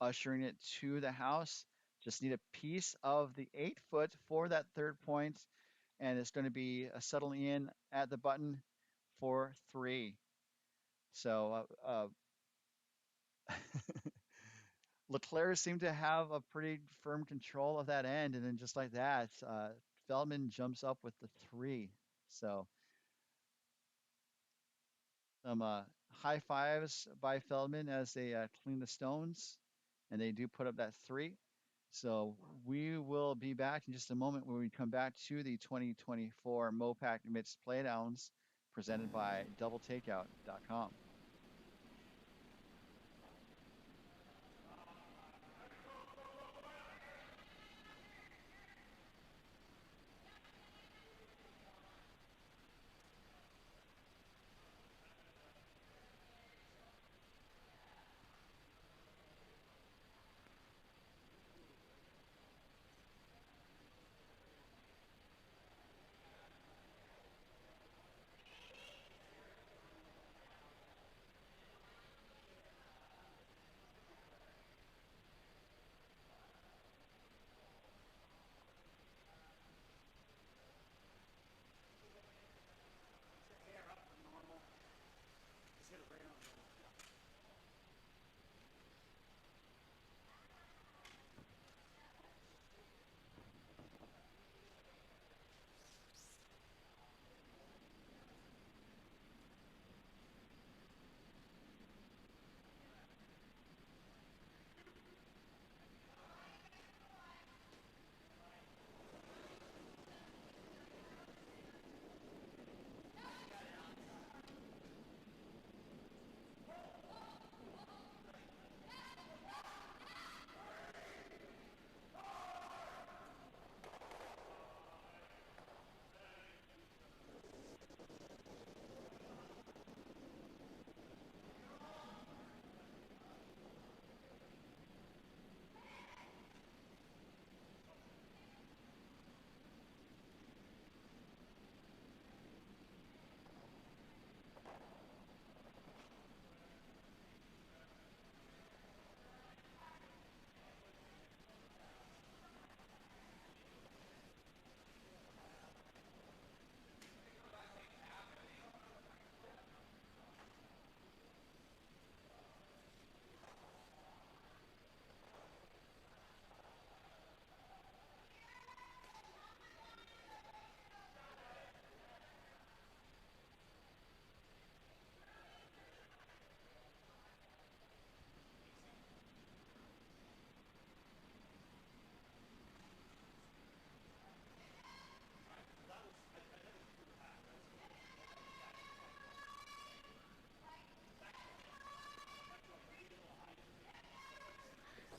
ushering it to the house. Just need a piece of the 8 foot for that third point, and it's going to be settling in at the button for 3. So LeClair seemed to have a pretty firm control of that end, and then just like that, Feldman jumps up with the 3. So some high fives by Feldman as they clean the stones, and they do put up that 3. So we will be back in just a moment when we come back to the 2024 MoPac Mixed Playdowns presented by DoubleTakeout.com.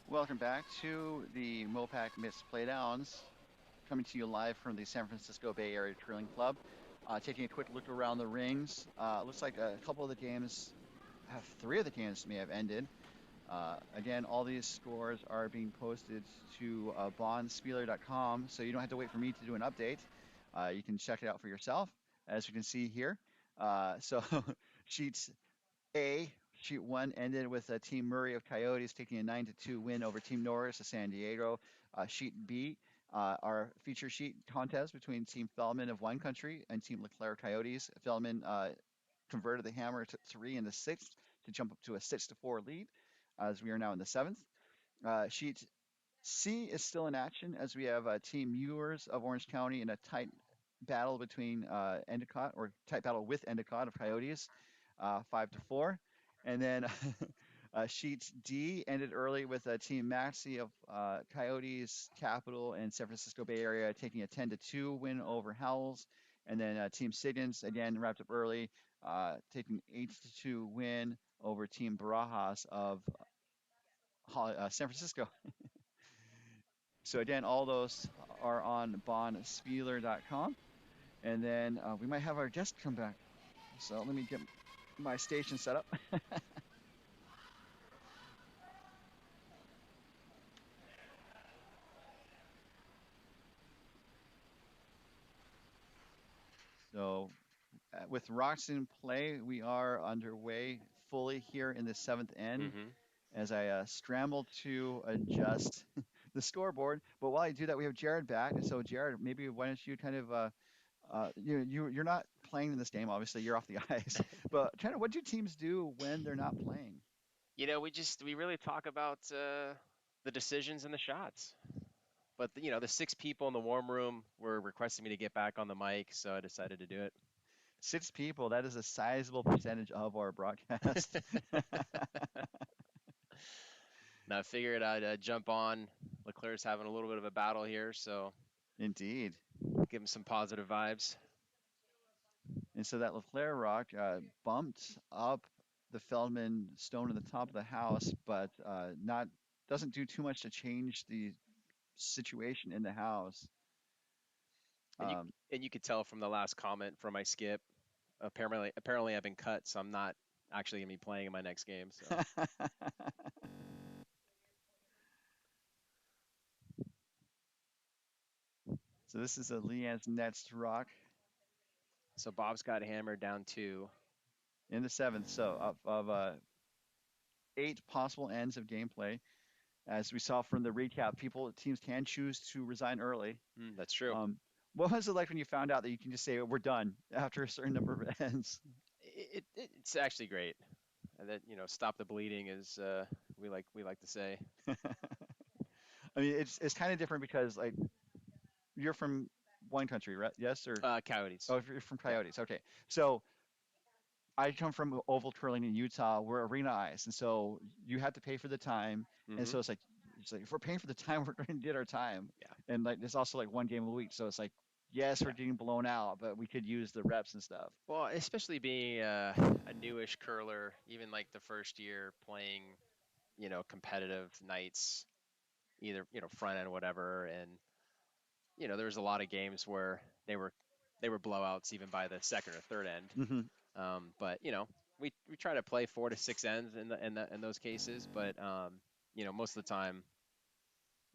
Welcome back to the MoPac Mits Playdowns, coming to you live from the San Francisco Bay Area Curling Club. Taking a quick look around the rings. Looks like a couple of the games, three of the games may have ended. Again, all these scores are being posted to bondspieler.com, so you don't have to wait for me to do an update. You can check it out for yourself, as you can see here. So sheets A, sheet one ended with Team Murray of Coyotes taking a 9-2 win over Team Norris of San Diego. Sheet B, our feature sheet contest between Team Feldman of Wine Country and Team LeClair Coyotes. Feldman converted the hammer to three in the sixth to jump up to a 6-4 lead, as we are now in the seventh. Sheet C is still in action as we have Team Ewers of Orange County in a tight battle between Endicott, or tight battle with Endicott of Coyotes, 5-4. And then sheet D ended early with Team Maxi of Coyotes, Capital, and San Francisco Bay Area taking a 10-2 win over Howells. And then Team Siggins again wrapped up early, taking 8-2 win over Team Barajas of San Francisco. So again, all those are on bondspieler.com. And then we might have our guest come back. So let me get my station set up. So with rocks in play, we are underway fully here in the seventh end Mm-hmm. as I scramble to adjust the scoreboard. But while I do that, we have Jared back. And so Jared, maybe why don't you kind of you're not playing in this game, obviously you're off the ice, but kind of what do teams do when they're not playing? We really talk about the decisions and the shots. But the six people in the warm room were requesting me to get back on the mic, so I decided to do it. Six people, that is a sizable percentage of our broadcast. Now I figured I'd jump on. LeClair's having a little bit of a battle here, so Indeed. give him some positive vibes. And so that LeClair rock bumped up the Feldman stone in the top of the house, but not doesn't do too much to change the situation in the house. And you Um, and you could tell from the last comment from my skip. Apparently I've been cut, so I'm not actually gonna be playing in my next game. So so this is a Leanne's Nets rock Bob's got hammered down two. in the seventh. So of 8 possible ends of gameplay, as we saw from the recap, teams can choose to resign early. That's true. Um, what was it like when you found out that you can just say we're done after a certain number of ends? It's actually great. And that stop the bleeding is we like to say. I mean, it's kind of different because like you're from wine country, right? Yes, or Coyotes. oh, if you're from Yeah. Coyotes, okay. So I come from oval curling in Utah. We're arena ice, and so you have to pay for the time. And Hmm. so it's like if we're paying for the time, we're going to get our time. Yeah. And like there's also like one game a week, so it's like yes, we're Yeah. getting blown out, but we could use the reps and stuff. Well, especially being a newish curler, even like the first year playing, competitive nights, either front end whatever, and there was a lot of games where they were blowouts even by the second or third end. Hmm. But we try to play 4 to 6 ends in those cases, but most of the time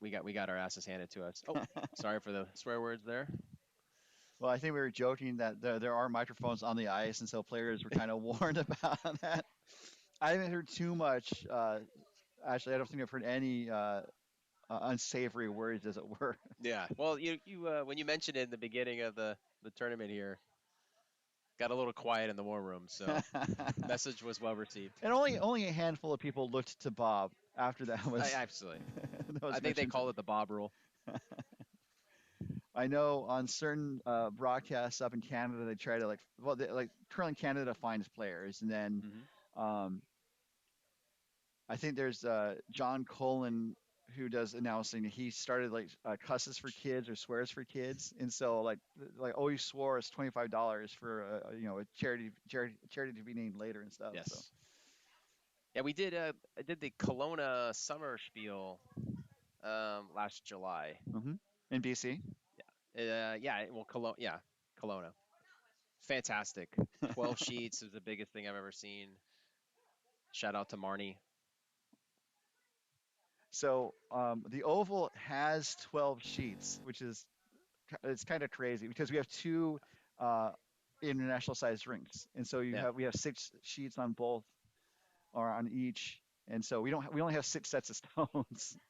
we got our asses handed to us. Oh, sorry for the swear words there. Well, I think we were joking that there are microphones on the ice, and so players were kind of warned about that. I haven't heard too much. Actually, I don't think I've heard any unsavory words, as it were. Yeah. Well, you when you mentioned it in the beginning of the tournament here, got a little quiet in the war room, so message was well received. And only a handful of people looked to Bob after that was Absolutely. that I was think they mentioned. call it the Bob rule. I know on certain broadcasts up in Canada, they try to like Curling Canada finds players, and then Hmm. um, I think there's John Colin who does announcing. He started like cusses for kids or swears for kids, and so like oh, he swore it's $25 for a charity to be named later and stuff. So Yes. Yeah, we did. I did the Kelowna summer spiel last July. In BC. Yeah, well, yeah, Kelowna. Fantastic. 12 sheets is the biggest thing I've ever seen. Shout out to Marnie. So the oval has 12 sheets, which is it's kind of crazy because we have two uh, international sized rinks, and so Yeah, we have 6 sheets on both or on each, and so we only have 6 sets of stones. it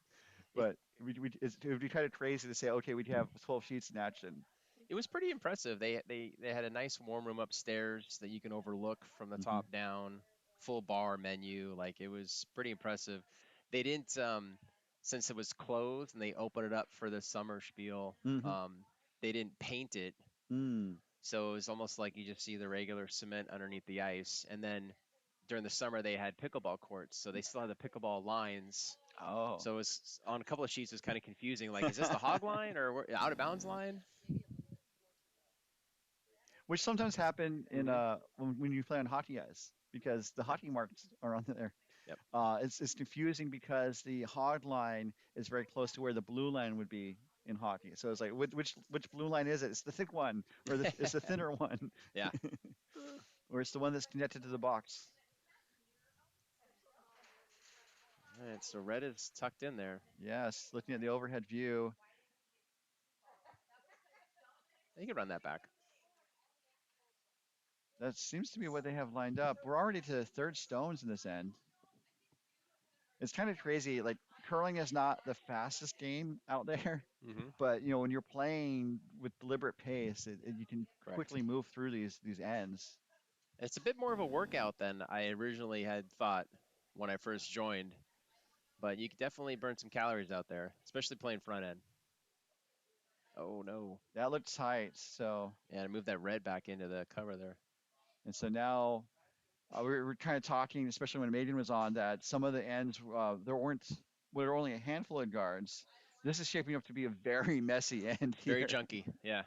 But it would be kind of crazy to say, okay, we'd have 12 sheets in action. it was pretty impressive. They had a nice warm room upstairs that you can overlook from the Hmm. top down, full bar menu. Like it was pretty impressive. They didn't since it was closed and they opened it up for the summer spiel. Hmm. They didn't paint it, Mm. so it was almost like you just see the regular cement underneath the ice. And then during the summer they had pickleball courts, so they still had the pickleball lines. Oh. So it was on a couple of sheets. It was kind of confusing. Like, is this the hog line or out of bounds line? Which sometimes happen in Hmm. when you play on hockey ice because the Yep. hockey marks are on there. Yep. It's confusing because the hog line is very close to where the blue line would be in hockey. So it's like which blue line is it? It's the thick one or it's the thinner one Yeah. or it's the one that's connected to the box. All right. So red is tucked in there. Yes, looking at the overhead view, You can run that back. that seems to be what they have lined up. We're already to the third stones in this end. It's kind of crazy. Like curling is not the fastest game out there, Hmm. but when you're playing with deliberate pace, you can Correct. quickly move through these ends. It's a bit more of a workout than I originally had thought when I first joined, but you could definitely burn some calories out there, especially playing front end. Oh no. That looked tight. So And move that red back into the cover there. now we're kind of talking, especially when Megan was on, that some of the ends there were only a handful of guards. This is shaping up to be a very messy end Very here. junky. Yeah.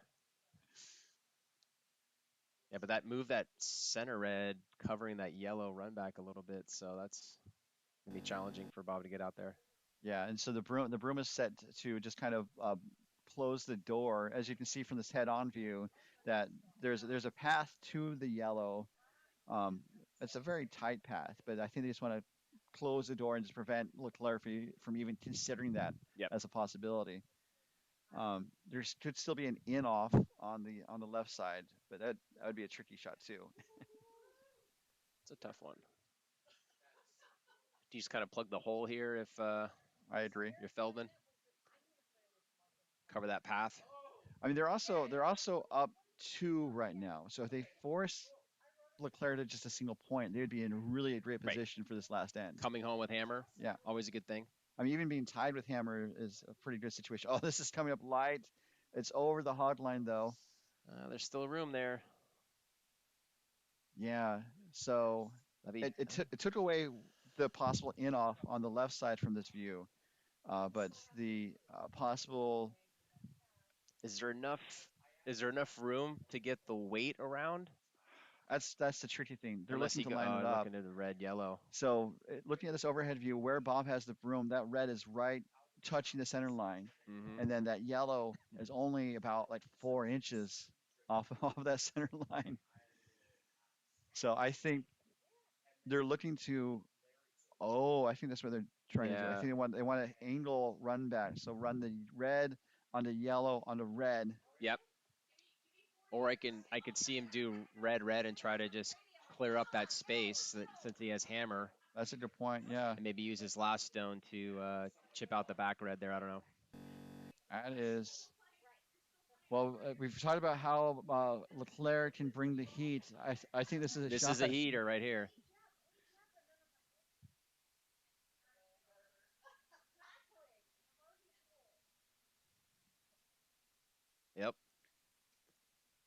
Yeah, but that move that center red covering that yellow run back a little bit, so that's gonna be challenging for Bob to get out there. Yeah, and so the broom is set to just kind of close the door. As you can see from this head-on view, that there's a path to the yellow. Um, it's a very tight path, but I think they just want to close the door and just prevent LeClair from even considering that Yep. as a possibility. There could still be an in off on the left side, but that would be a tricky shot too. It's a tough one. Do you just kind of plug the hole here if I agree. you're Feldman? Cover that path. I mean, they're also up 2 right now, so if they force LeClair to just a single point, they would be in a really great Right. position for this last end. Coming home with hammer, Yeah. always a good thing. I mean, even being tied with Hammer is a pretty good situation. Oh, this is coming up light. It's over the hog line, though. There's still room there. Yeah. So That'd be, it took away the possible in off on the left side from this view. But the possible is there enough? Is there enough room to get the weight around? that's the tricky thing. They're Unless looking you to go, line it up. looking at the red, yellow. So looking at this overhead view, where Bob has the broom, that red is right touching the center line, Hmm. and then that yellow is only about like 4 inches off off that center line. So I think they're looking to. Oh, I think that's what they're trying to do. I Yeah. think they want to angle run back. So run the red onto yellow onto red. Yep. Or I could see him do red, red, and try to just clear up that space since he has hammer, That's a good point. Yeah, and maybe use his last stone to chip out the back red there. I don't know. that is. Well, we've talked about how LeClair can bring the heat. I think this is a This shot. is a heater right here. Yep.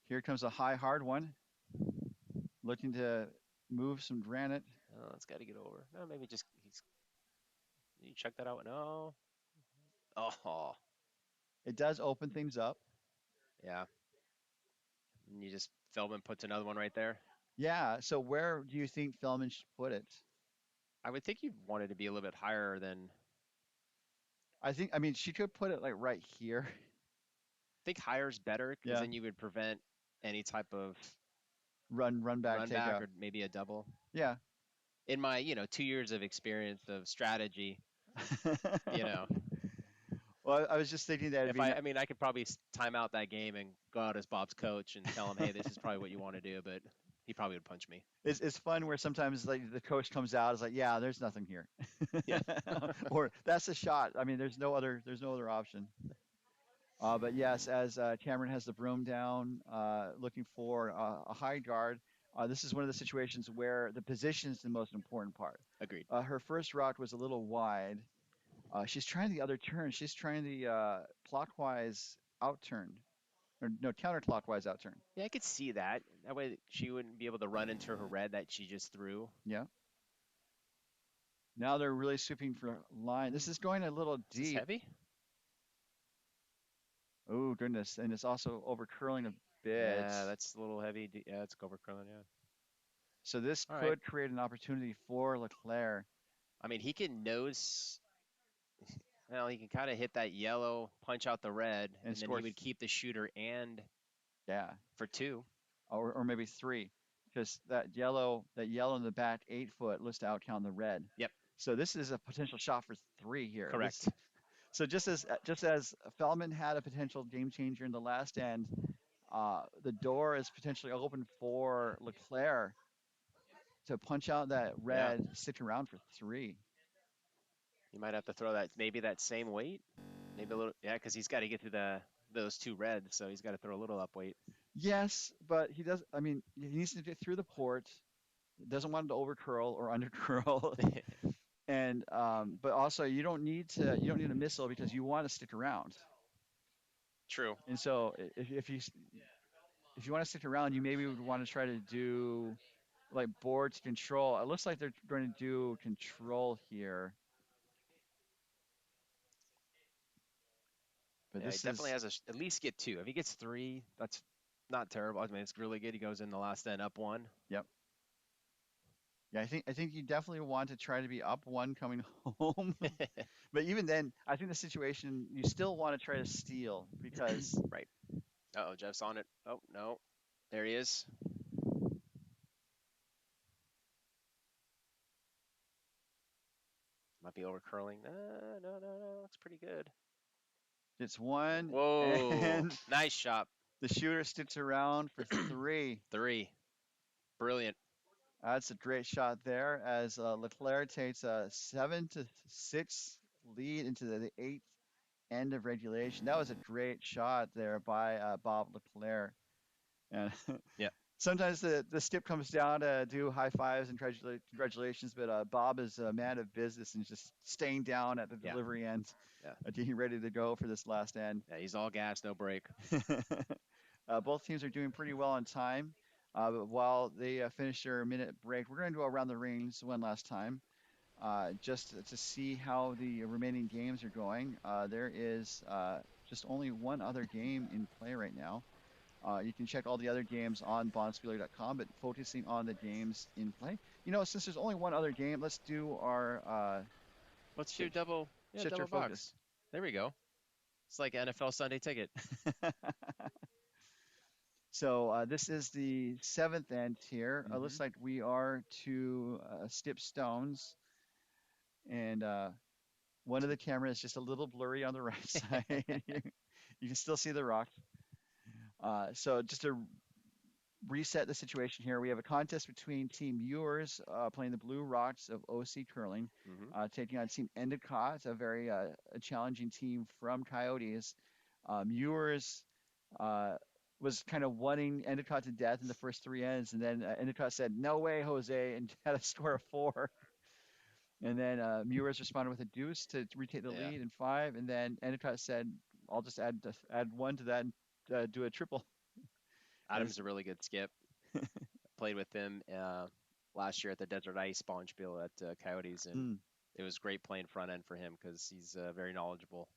Here comes a high hard one, looking to move some granite. Oh, it's got to get over. No, maybe just he's. You check that out. No. Oh, It does open things up. yeah. And you just Feldman puts another one right there. Yeah. So where do you think Feldman should put it? I would think you'd want it to be a little bit higher than. I mean, she could put it like right here. I think higher is better because Yeah. then you would prevent any type of Run back, run take back out. or maybe a double. Yeah. In my 2 years of experience of strategy, you know, Well, I was just thinking that it'd if be. I mean, I could probably time out that game and go out as Bob's coach and tell him, hey, this is probably what you want to do, but he probably would punch me. It's fun where sometimes like the coach comes out, is like, yeah, there's nothing here, Yeah, or that's a shot. I mean, there's no other option. But yes, as Cameron has the broom down, looking for a high guard. This is one of the situations where the position is the most important part. agreed. Her first route was a little wide. She's trying the other turn. She's trying the clockwise out turn, or no, counterclockwise out turn. Yeah, I could see that. That way she wouldn't be able to run into her red that she just threw. Yeah. Now they're really sweeping for line. This is going a little Is this deep. heavy? Oh goodness, and it's also over curling a bit. Yeah, that's a little heavy. Yeah, it's over curling. Yeah. So this All right. could create an opportunity for LeClair I mean, he can nose. Well, he can kind of hit that yellow, punch out the red, and and then score. he would keep the shooter and Yeah, for two. or maybe three, because that yellow in the back 8 foot looks to outcount the red. Yep, So this is a potential shot for three here. correct. So just as Feldman had a potential game changer in the last end, the door is potentially open for LeClair to punch out that Yeah, red, stick around for three. you might have to throw that maybe that same weight, maybe a little. Yeah, because he's got to get through those two reds, so he's got to throw a little up weight. Yes, but he does. I mean, he needs to get through the port. Doesn't want him to over curl or under curl, and but also you don't need a missile because you want to stick around. True. And so if you want to stick around, you maybe would want to try to do like board to control. It looks like they're going to do control here, but Yeah, he this definitely is has at least get two. If he gets three, that's not terrible. I mean, it's really good. He goes in the last end up one. yep. Yeah, I think you definitely want to try to be up one coming home. But even then, I think the situation you still want to try to steal because Right. Oh, Jeff's on it. Oh no, there he is. Might be over curling. No, no, no. Looks pretty good. it's one Whoa, and nice shot. the shooter sticks around for three. Three. Brilliant. That's a great shot there as LeClair takes a 7-6 lead into the eighth end of regulation. That was a great shot there by Bob LeClair. And Yeah. sometimes the skip comes down to do high fives and congratulations, but Bob is a man of business and just staying down at the Yeah. delivery end, Yeah. getting ready to go for this last end. Yeah. He's all gas, no break. Both teams are doing pretty well on time. But while they finish their minute break, we're going to go around the rings one last time, just to see how the remaining games are going. There is just only one other game in play right now. You can check all the other games on bonspieler.com, but focusing on the games in play. Since there's only one other game, let's do our Let's do double. Yeah, shift double our box. focus. There we go. It's like NFL Sunday Ticket. So this is the seventh end here. Looks Mhm. like we are to skip stones, and one of the cameras is just a little blurry on the right side. You can still see the rock. So just to reset the situation here, we have a contest between Team Ewers playing the Blue Rocks of OC Curling, Mhm. taking on Team Endicott, a very a challenging team from Coyotes. Ewers was kind of wanting Endicott to death in the first three ends, and then Endicott said, "No way, Jose," and had a score of four. And then Ewers responded with a deuce to retake the Yeah. lead in five, and then Endicott said, "I'll just add one to that and do a triple." Adam's a really good skip. Played with him last year at the Desert Ice Bonspiel at Coyotes, and Mm. it was great playing front end for him because he's very knowledgeable.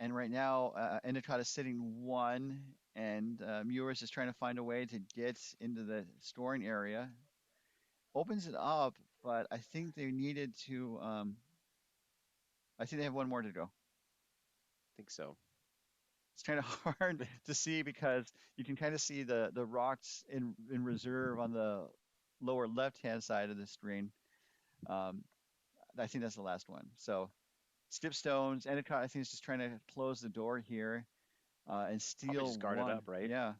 And right now, Endicott is sitting one, and Ewers is trying to find a way to get into the scoring area. Opens it up but I think they needed to. I think they have one more to go. think so. It's kind of hard to see because you can kind of see the rocks in reserve on the lower left hand side of the screen. Um, I think that's the last one. So skip stones. Endicott, I think, is just trying to close the door here and Probably steal just guard it one. up, right? Yeah,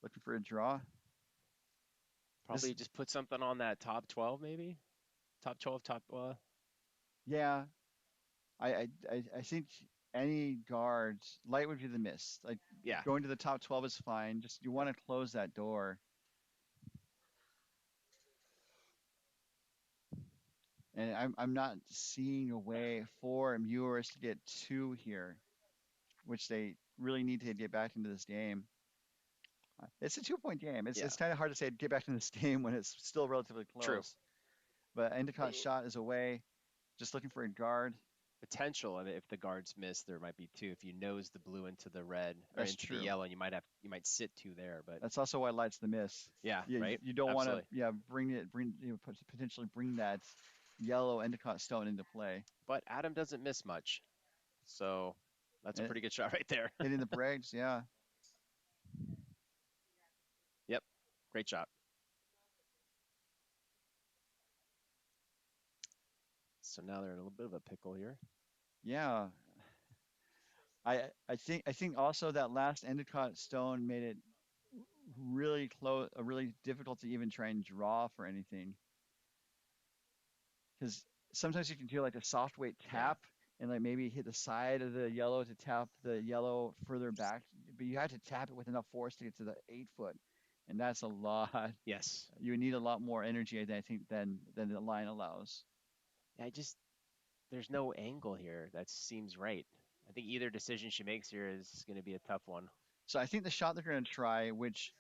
looking for a draw. This, Probably just put something on that top 12, maybe top 12, top. yeah, I think any guards, light would be the miss. Like Yeah, going to the top 12 is fine. Just you want to close that door. And I'm not seeing a way for Mewers to get two here, which they really need to get back into this game. It's a 2 point game. yeah, It's kind of hard to say get back into this game when it's still relatively true. close. But Endicott's shot is away, just looking for a guard. Potential. I mean, if the guards miss, there might be two. If you nose the blue into the red or That's into the true. yellow, you might sit two there. But That's also why light's the miss. yeah, You, right. you don't want to Absolutely. potentially bring that yellow Endicott stone into play. But Adam doesn't miss much, so that's a And pretty good shot right there. hitting the breaks, yeah. Yep, great shot. So now they're in a little bit of a pickle here. Yeah, I think also that last Endicott stone made it really close, really difficult to even try and draw for anything. Because sometimes you can do like a soft weight Yeah. tap and like maybe hit the side of the yellow to tap the yellow further back, but you have to tap it with enough force to get to the 8 foot, and that's a lot. Yes. You would need a lot more energy, I think, than the line allows. I just there's no angle here that seems right. I think either decision she makes here is going to be a tough one. So I think the shot they're going to try, which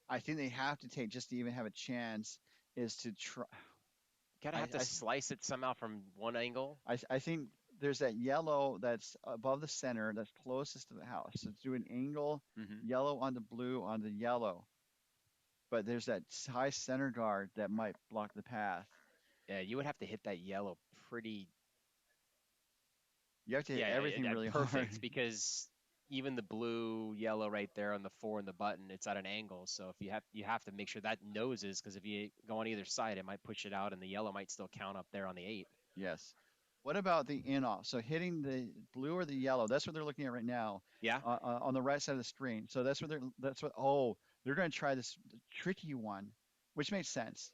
I think they have to take just to even have a chance, is to try. Gotta I, have to I slice it somehow from one angle. I think there's that yellow that's above the center that's closest to the house. So do an angle, Hmm. yellow on the blue on the yellow. But there's that high center guard that might block the path. Yeah, you would have to hit that yellow pretty. You have to hit Yeah, everything really hard. perfect because even the blue, yellow right there on the four and the button, it's at an angle. So if you have to make sure that noses because if you go on either side, it might push it out, and the yellow might still count up there on the 8. Yes. What about the in off? So hitting the blue or the yellow, that's what they're looking at right now Yeah. on the right side of the screen. So they're going to try this tricky one, which makes sense.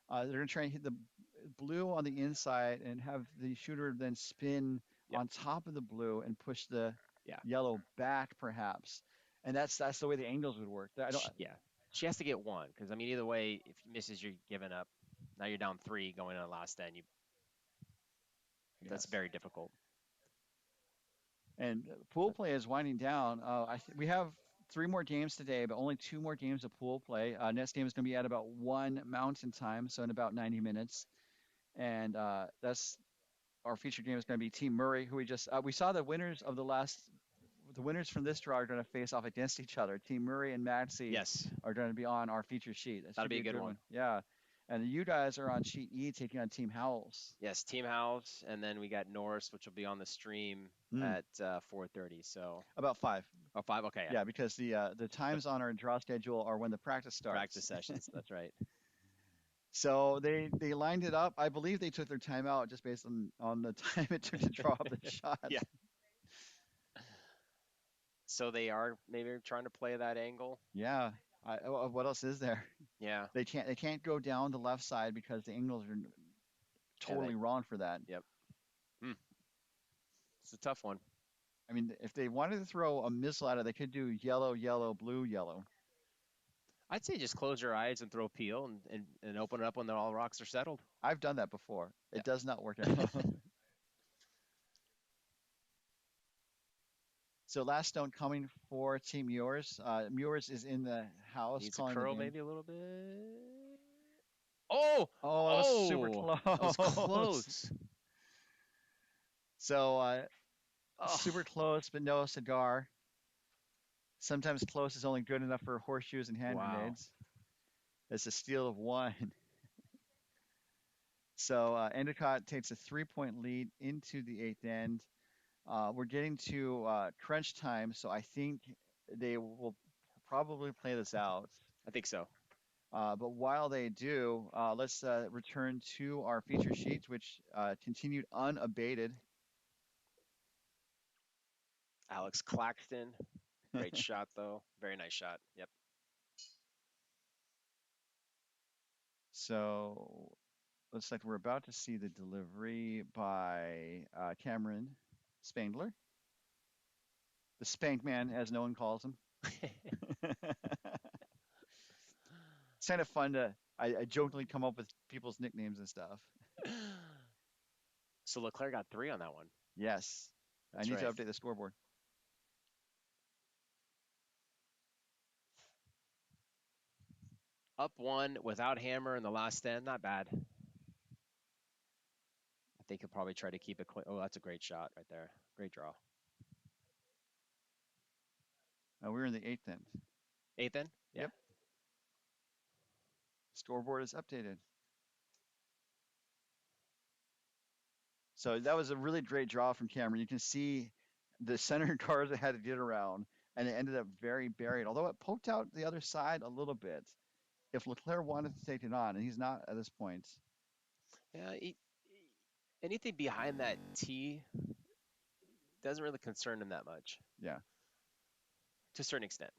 They're going to try and hit the blue on the inside and have the shooter then spin Yep. on top of the blue and push the Yeah. yellow back perhaps. And that's the way the angles would work. I don't, Yeah. She has to get one because I mean either way, if you misses, you're giving up. Now you're down 3 going on the last end. That's yes. very difficult. And pool play is winding down. We have 3 more games today, but only 2 more games of pool play. Next game is going to be at about 1 Mountain Time, so in about 90 minutes. And that's our featured game is going to be Team Murray, who we saw the winners from this draw are going to face off against each other. Team Murray and Maxey Yes. are going to be on our feature sheet. That That'll should be a good one. Yeah. And you guys are on sheet E taking on Team Howells. Yes, Team House, and then we got Norris, which will be on the stream at 4:30. So About 5. 5. Okay, yeah. Yeah, because the times on our draw schedule are when the practice starts. Practice sessions. That's right. So they lined it up. I believe they took their time out just based on the time it took to draw up the shots. Yeah. So they are maybe trying to play that angle. Yeah. What else is there? Yeah. They can't go down the left side because the angles are totally wrong for that. Yep. It's a tough one. I mean, if they wanted to throw a missile at it, they could do yellow, yellow, blue, yellow. I'd say just close your eyes and throw peel and open it up when all rocks are settled. I've done that before. Yeah. It does not work out. So last stone coming for Team Muirs. Muirs is in the house. Needs a calling the curl game. maybe a little bit. Oh! Oh, that was super close. That was close. So super close, but no cigar. Sometimes close is only good enough for horseshoes and hand Wow. grenades. It's a steal of 1. So Endicott takes a 3-point lead into the eighth end. We're getting to crunch time, so I think they will probably play this out. I think so. But while they do, let's return to our feature sheets, which continued unabated. Alex Claxton, great shot though. Very nice shot. Yep. So looks like we're about to see the delivery by Cameron Spangler, the Spank Man, as no one calls him. It's kind of fun to I jokingly come up with people's nicknames and stuff. So LeClair got 3 on that one. Yes, I That's need to right. update the scoreboard. Up 1 without hammer in the last end. Not bad. I think he'll probably try to keep it clean. Oh, that's a great shot right there. Great draw. We're in the eighth end. 8th end? Yeah. Yep. Scoreboard is updated. So that was a really great draw from Cameron. You can see the center cars that had to get around, and it ended up very buried, although it poked out the other side a little bit. If LeClair wanted to take it on, and he's not at this point. Yeah. Anything behind that tee doesn't really concern him that much, Yeah. to a certain extent.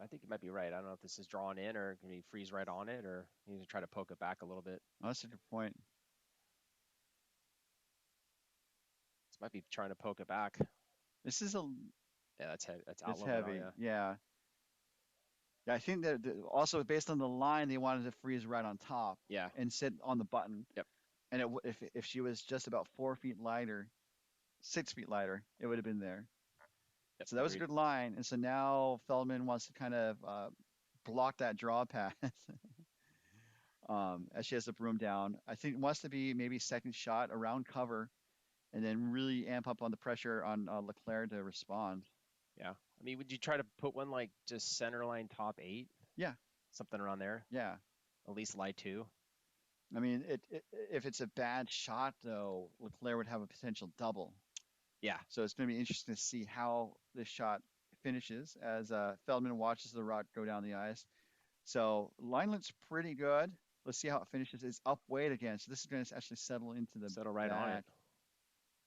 I think you might be right. I don't know if this is drawn in or can he freeze right on it or he needs to try to poke it back a little bit. Oh, that's a good point. This might be trying to poke it back. This is a Yeah, that's heavy. That's it's out a little bit, heavy. yeah. Yeah. Yeah, I think that also based on the line, they wanted to freeze right on top Yeah. and sit on the button. Yep. And if she was just about 4 feet lighter, 6 feet lighter, it would have been there. Yep, So that was a agreed. good line. And so now Feldman wants to kind of block that draw path as she has the broom down. I think it wants to be maybe second shot around cover and then really amp up on the pressure on LeClair to respond. Yeah. I mean, would you try to put one like just center line top 8? Yeah. Something around there? Yeah. At least lie 2? I mean, if it's a bad shot, though, LeClair would have a potential double. Yeah. So it's going to be interesting to see how this shot finishes as Feldman watches the rock go down the ice. So line looks pretty good. Let's see how it finishes. It's up weight again, so this is going to actually settle into the Settle right on it.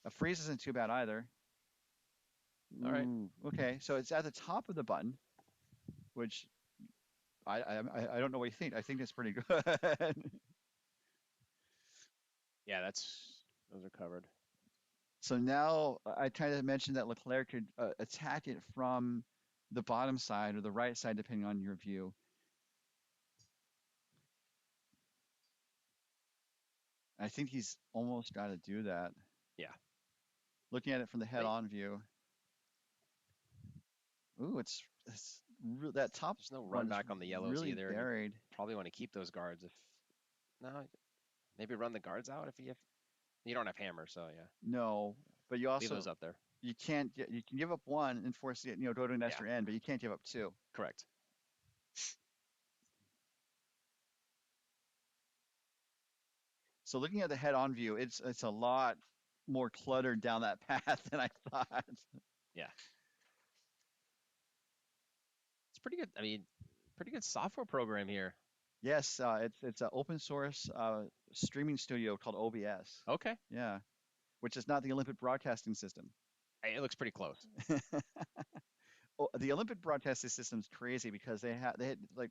A freeze isn't too bad either. All right. Ooh, okay, so it's at the top of the button, which I don't know what you think. I think it's pretty good. Yeah, those are covered. So now I kind of mentioned that LeClair could attack it from the bottom side or the right side, depending on your view. I think he's almost got to do that. Yeah. Looking at it from the head-on view. Ooh, that top. There's no run back on the yellows really either. Buried. Probably want to keep those guards. Maybe run the guards out if you don't have hammer. So yeah. No, but you also leave those up there. You can give up one and force it, go to an extra end, but you can't give up 2. Correct. So looking at the head-on view, it's a lot more cluttered down that path than I thought. Yeah. It's pretty good. I mean, pretty good software program here. Yes, it's an open source streaming studio called OBS. Okay. Yeah, which is not the Olympic Broadcasting System. Hey, it looks pretty close. The Olympic Broadcasting System is crazy because they had like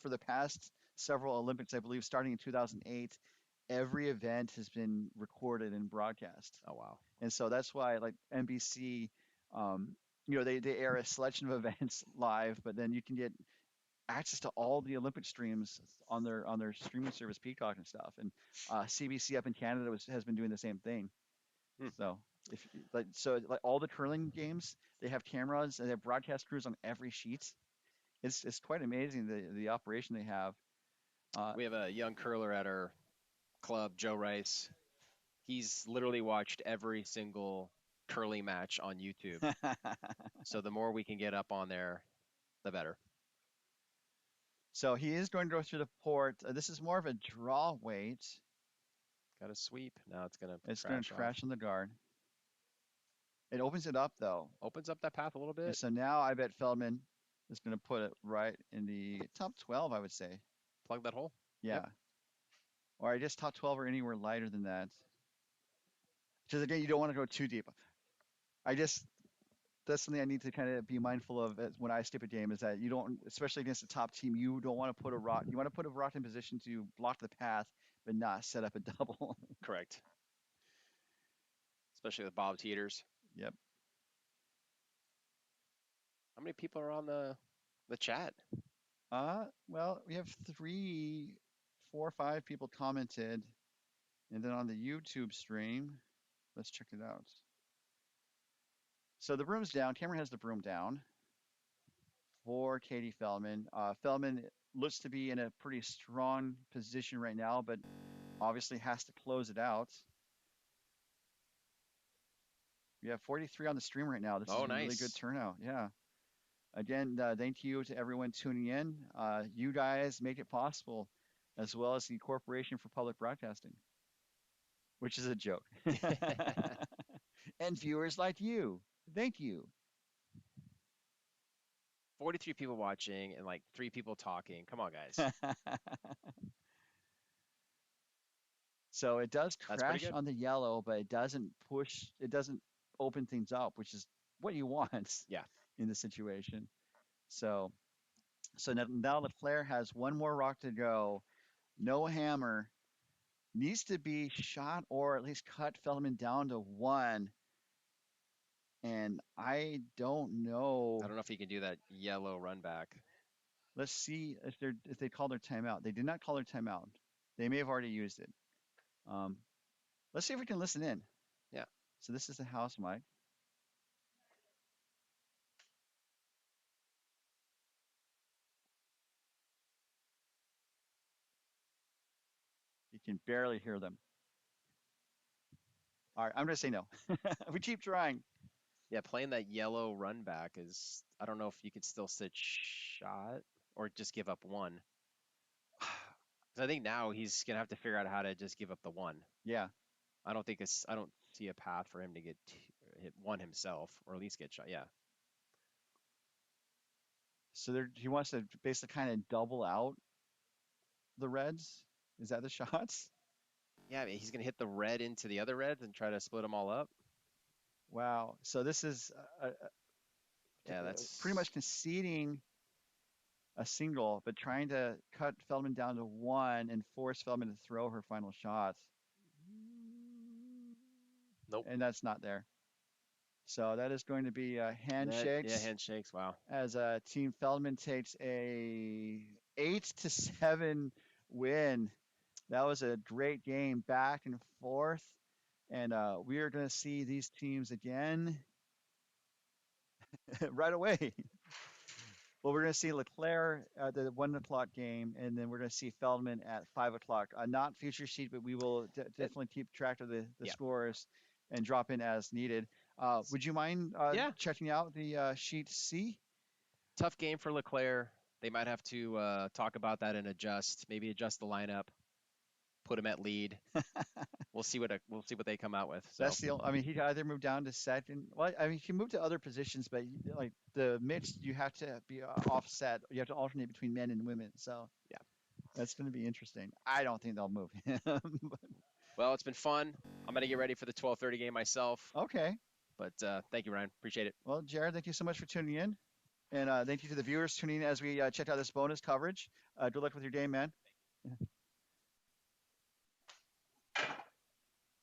for the past several Olympics, I believe, starting in 2008, every event has been recorded and broadcast. Oh wow. And so that's why like NBC, they air a selection of events live, but then you can get access to all the Olympic streams on their streaming service Peacock and stuff. And CBC up in Canada has been doing the same thing. So like all the curling games, they have cameras and they have broadcast crews on every sheet. It's quite amazing the operation they have. We have a young curler at our club, Joe Rice. He's literally watched every single curling match on YouTube. So the more we can get up on there, the better. So he is going to go through the port. This is more of a draw weight. Got a sweep. Now it's gonna It's going to crash off. crash on the guard. It opens it up though. Opens up that path a little And bit. so now I bet Feldman is going to put it right in the top 12, I would say. Plug that hole. Yeah. Yep. Or I guess top 12 or anywhere lighter than that. Because again, you don't want to go too deep. I just that's something I need to kind of be mindful of when I skip a game is that you don't, especially against a top team, you don't want to put a rock. You want to put a rock in position to block the path, but not set up a double. Correct. Especially with bobbed heaters. Yep. How many people are on the chat? Well, we have 3, 4, 5 people commented, and then on the YouTube stream, let's check it out. So the broom's down. Cameron has the broom down for Katie Feldman. Feldman looks to be in a pretty strong position right now, but obviously has to close it out. We have 43 on the stream right now. This is a really good Nice. turnout. Yeah. Again, thank you to everyone tuning in. You guys make it possible, as well as the Corporation for Public Broadcasting, which is a joke. And viewers like you. Thank you. 43 people watching and like 3 people talking. Come on, guys. So it does That's pretty crash good. on the yellow, but it doesn't push, it doesn't open things up, which is what you want Yeah. in the situation. So now LeClair has one more rock to go. No hammer. Needs to be shot or at least cut Feldman down to 1. And I don't know. I don't know if he can do that yellow run back. Let's see if they call their timeout. They did not call their timeout. They may have already used it. Let's see if we can listen in. Yeah. So this is the house mic. You can barely hear them. All right, I'm going to say no. We keep trying. Yeah, playing that yellow run back is, I don't know if you could still sit shot or just give up 1. Because I think now he's going to have to figure out how to just give up the 1. Yeah. I don't see a path for him to hit 1 himself or at least get shot. Yeah. So he wants to basically kind of double out the reds. Is that the shots? Yeah, I mean, he's going to hit the red into the other reds and try to split them all up. Wow. So this is Yeah, that's pretty much conceding a single, but trying to cut Feldman down to 1 and force Feldman to throw her final shots. Nope. And that's not there. So that is going to be handshakes. Yeah, handshakes. Wow. As Team Feldman takes a 8-7 win. That was a great game, back and forth. And we are going to see these teams again right away. Well, we're going to see LeClair at the 1 o'clock game, and then we're going to see Feldman at 5 o'clock. Not future sheet, but we will definitely keep track of the scores and drop in as needed. Would you mind checking out the sheet C? Tough game for LeClair. They might have to talk about that and maybe adjust the lineup, put him at lead. We'll see what they come out with. So. That's I mean, he could either move down to second. Well, I mean, he can move to other positions, but like the mix, you have to be offset. You have to alternate between men and women. So yeah, that's going to be interesting. I don't think they'll move him. Well, it's been fun. I'm going to get ready for the 12:30 game myself. Okay. But thank you, Ryan. Appreciate it. Well, Jared, thank you so much for tuning in. And thank you to the viewers tuning in as we checked out this bonus coverage. Good luck with your game, man.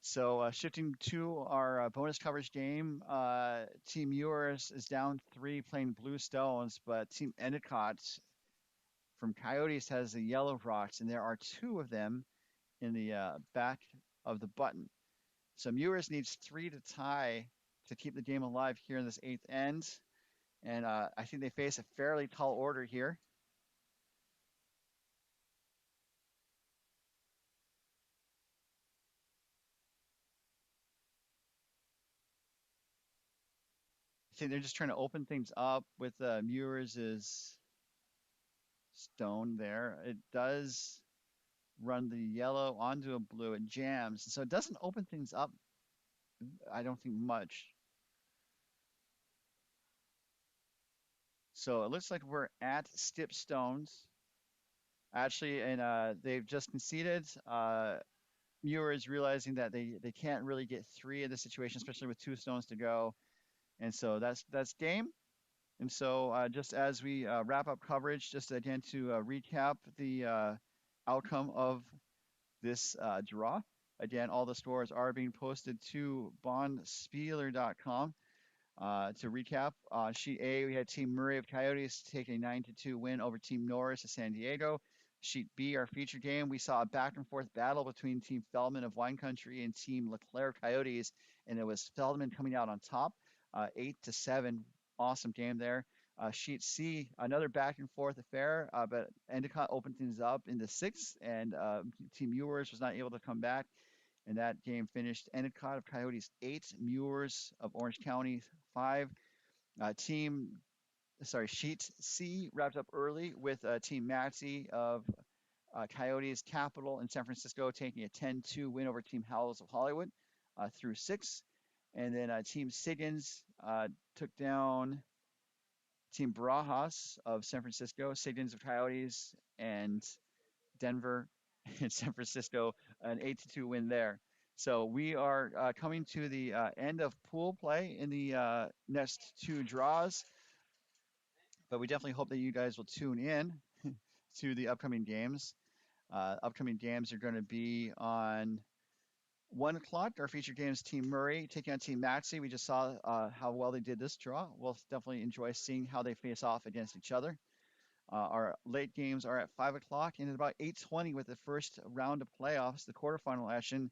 So shifting to our bonus coverage game, Team Ewers is down 3 playing Blue Stones, but Team Endicott from Coyotes has the Yellow Rocks, and there are 2 of them in the back of the button. So Ewers needs 3 to tie to keep the game alive here in this 8th end. And I think they face a fairly tall order here. I think they're just trying to open things up with Ewers' stone there. It does run the yellow onto a blue. It jams. So it doesn't open things up, I don't think, much. So it looks like we're at Stip Stones. Actually, and they've just conceded. Muir is realizing that they can't really get three in this situation, especially with two stones to go. And so that's game. And so just as we wrap up coverage, just again to recap the outcome of this draw. Again, all the scores are being posted to bondspieler.com. To recap, Sheet A, we had Team Murray of Coyotes take a 9-2 win over Team Norris of San Diego. Sheet B, our feature game, we saw a back and forth battle between Team Feldman of Wine Country and Team LeClair Coyotes, and it was Feldman coming out on top, 8-7. Awesome game there. Sheet C, another back and forth affair, but Endicott opened things up in the sixth, and Team Ewers was not able to come back. And that game finished Endicott of Coyotes 8, Muirs of Orange County 5. Team, sorry, Sheet C wrapped up early with Team Maxey of Coyotes Capital in San Francisco taking a 10-2 win over Team Howells of Hollywood through 6. And then Team Siggins took down Team Barajas of San Francisco, Siggins of Coyotes, and Denver and San Francisco, an 8-2 win there. So we are coming to the end of pool play in the next two draws, but we definitely hope that you guys will tune in to the upcoming games. Upcoming games are going to be on 1 o'clock. Our featured game is Team Murray taking on Team Maxey. We just saw how well they did this draw. We'll definitely enjoy seeing how they face off against each other. Our late games are at 5 o'clock and at about 8:20 with the first round of playoffs, the quarterfinal action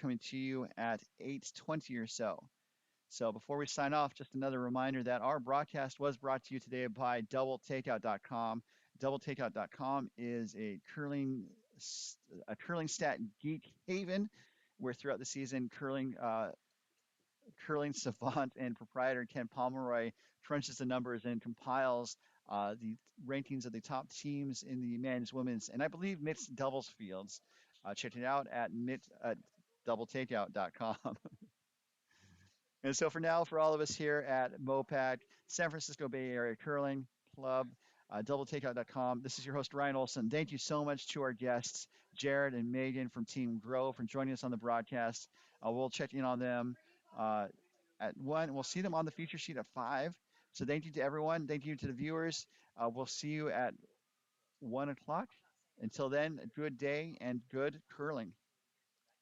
coming to you at 8:20 or so. So before we sign off, just another reminder that our broadcast was brought to you today by doubletakeout.com. Doubletakeout.com is a curling stat geek haven where throughout the season curling savant and proprietor Ken Pomeroy crunches the numbers and compiles the rankings of the top teams in the men's, women's, and I believe mixed doubles fields. Check it out at doubletakeout.com. And so for now, for all of us here at MoPac, San Francisco Bay Area Curling Club, doubletakeout.com, this is your host, Ryan Olson. Thank you so much to our guests, Jared and Megan from Team Grow, for joining us on the broadcast. We'll check in on them at 1. We'll see them on the feature sheet at 5. So thank you to everyone. Thank you to the viewers. We'll see you at 1 o'clock. Until then, a good day and good curling.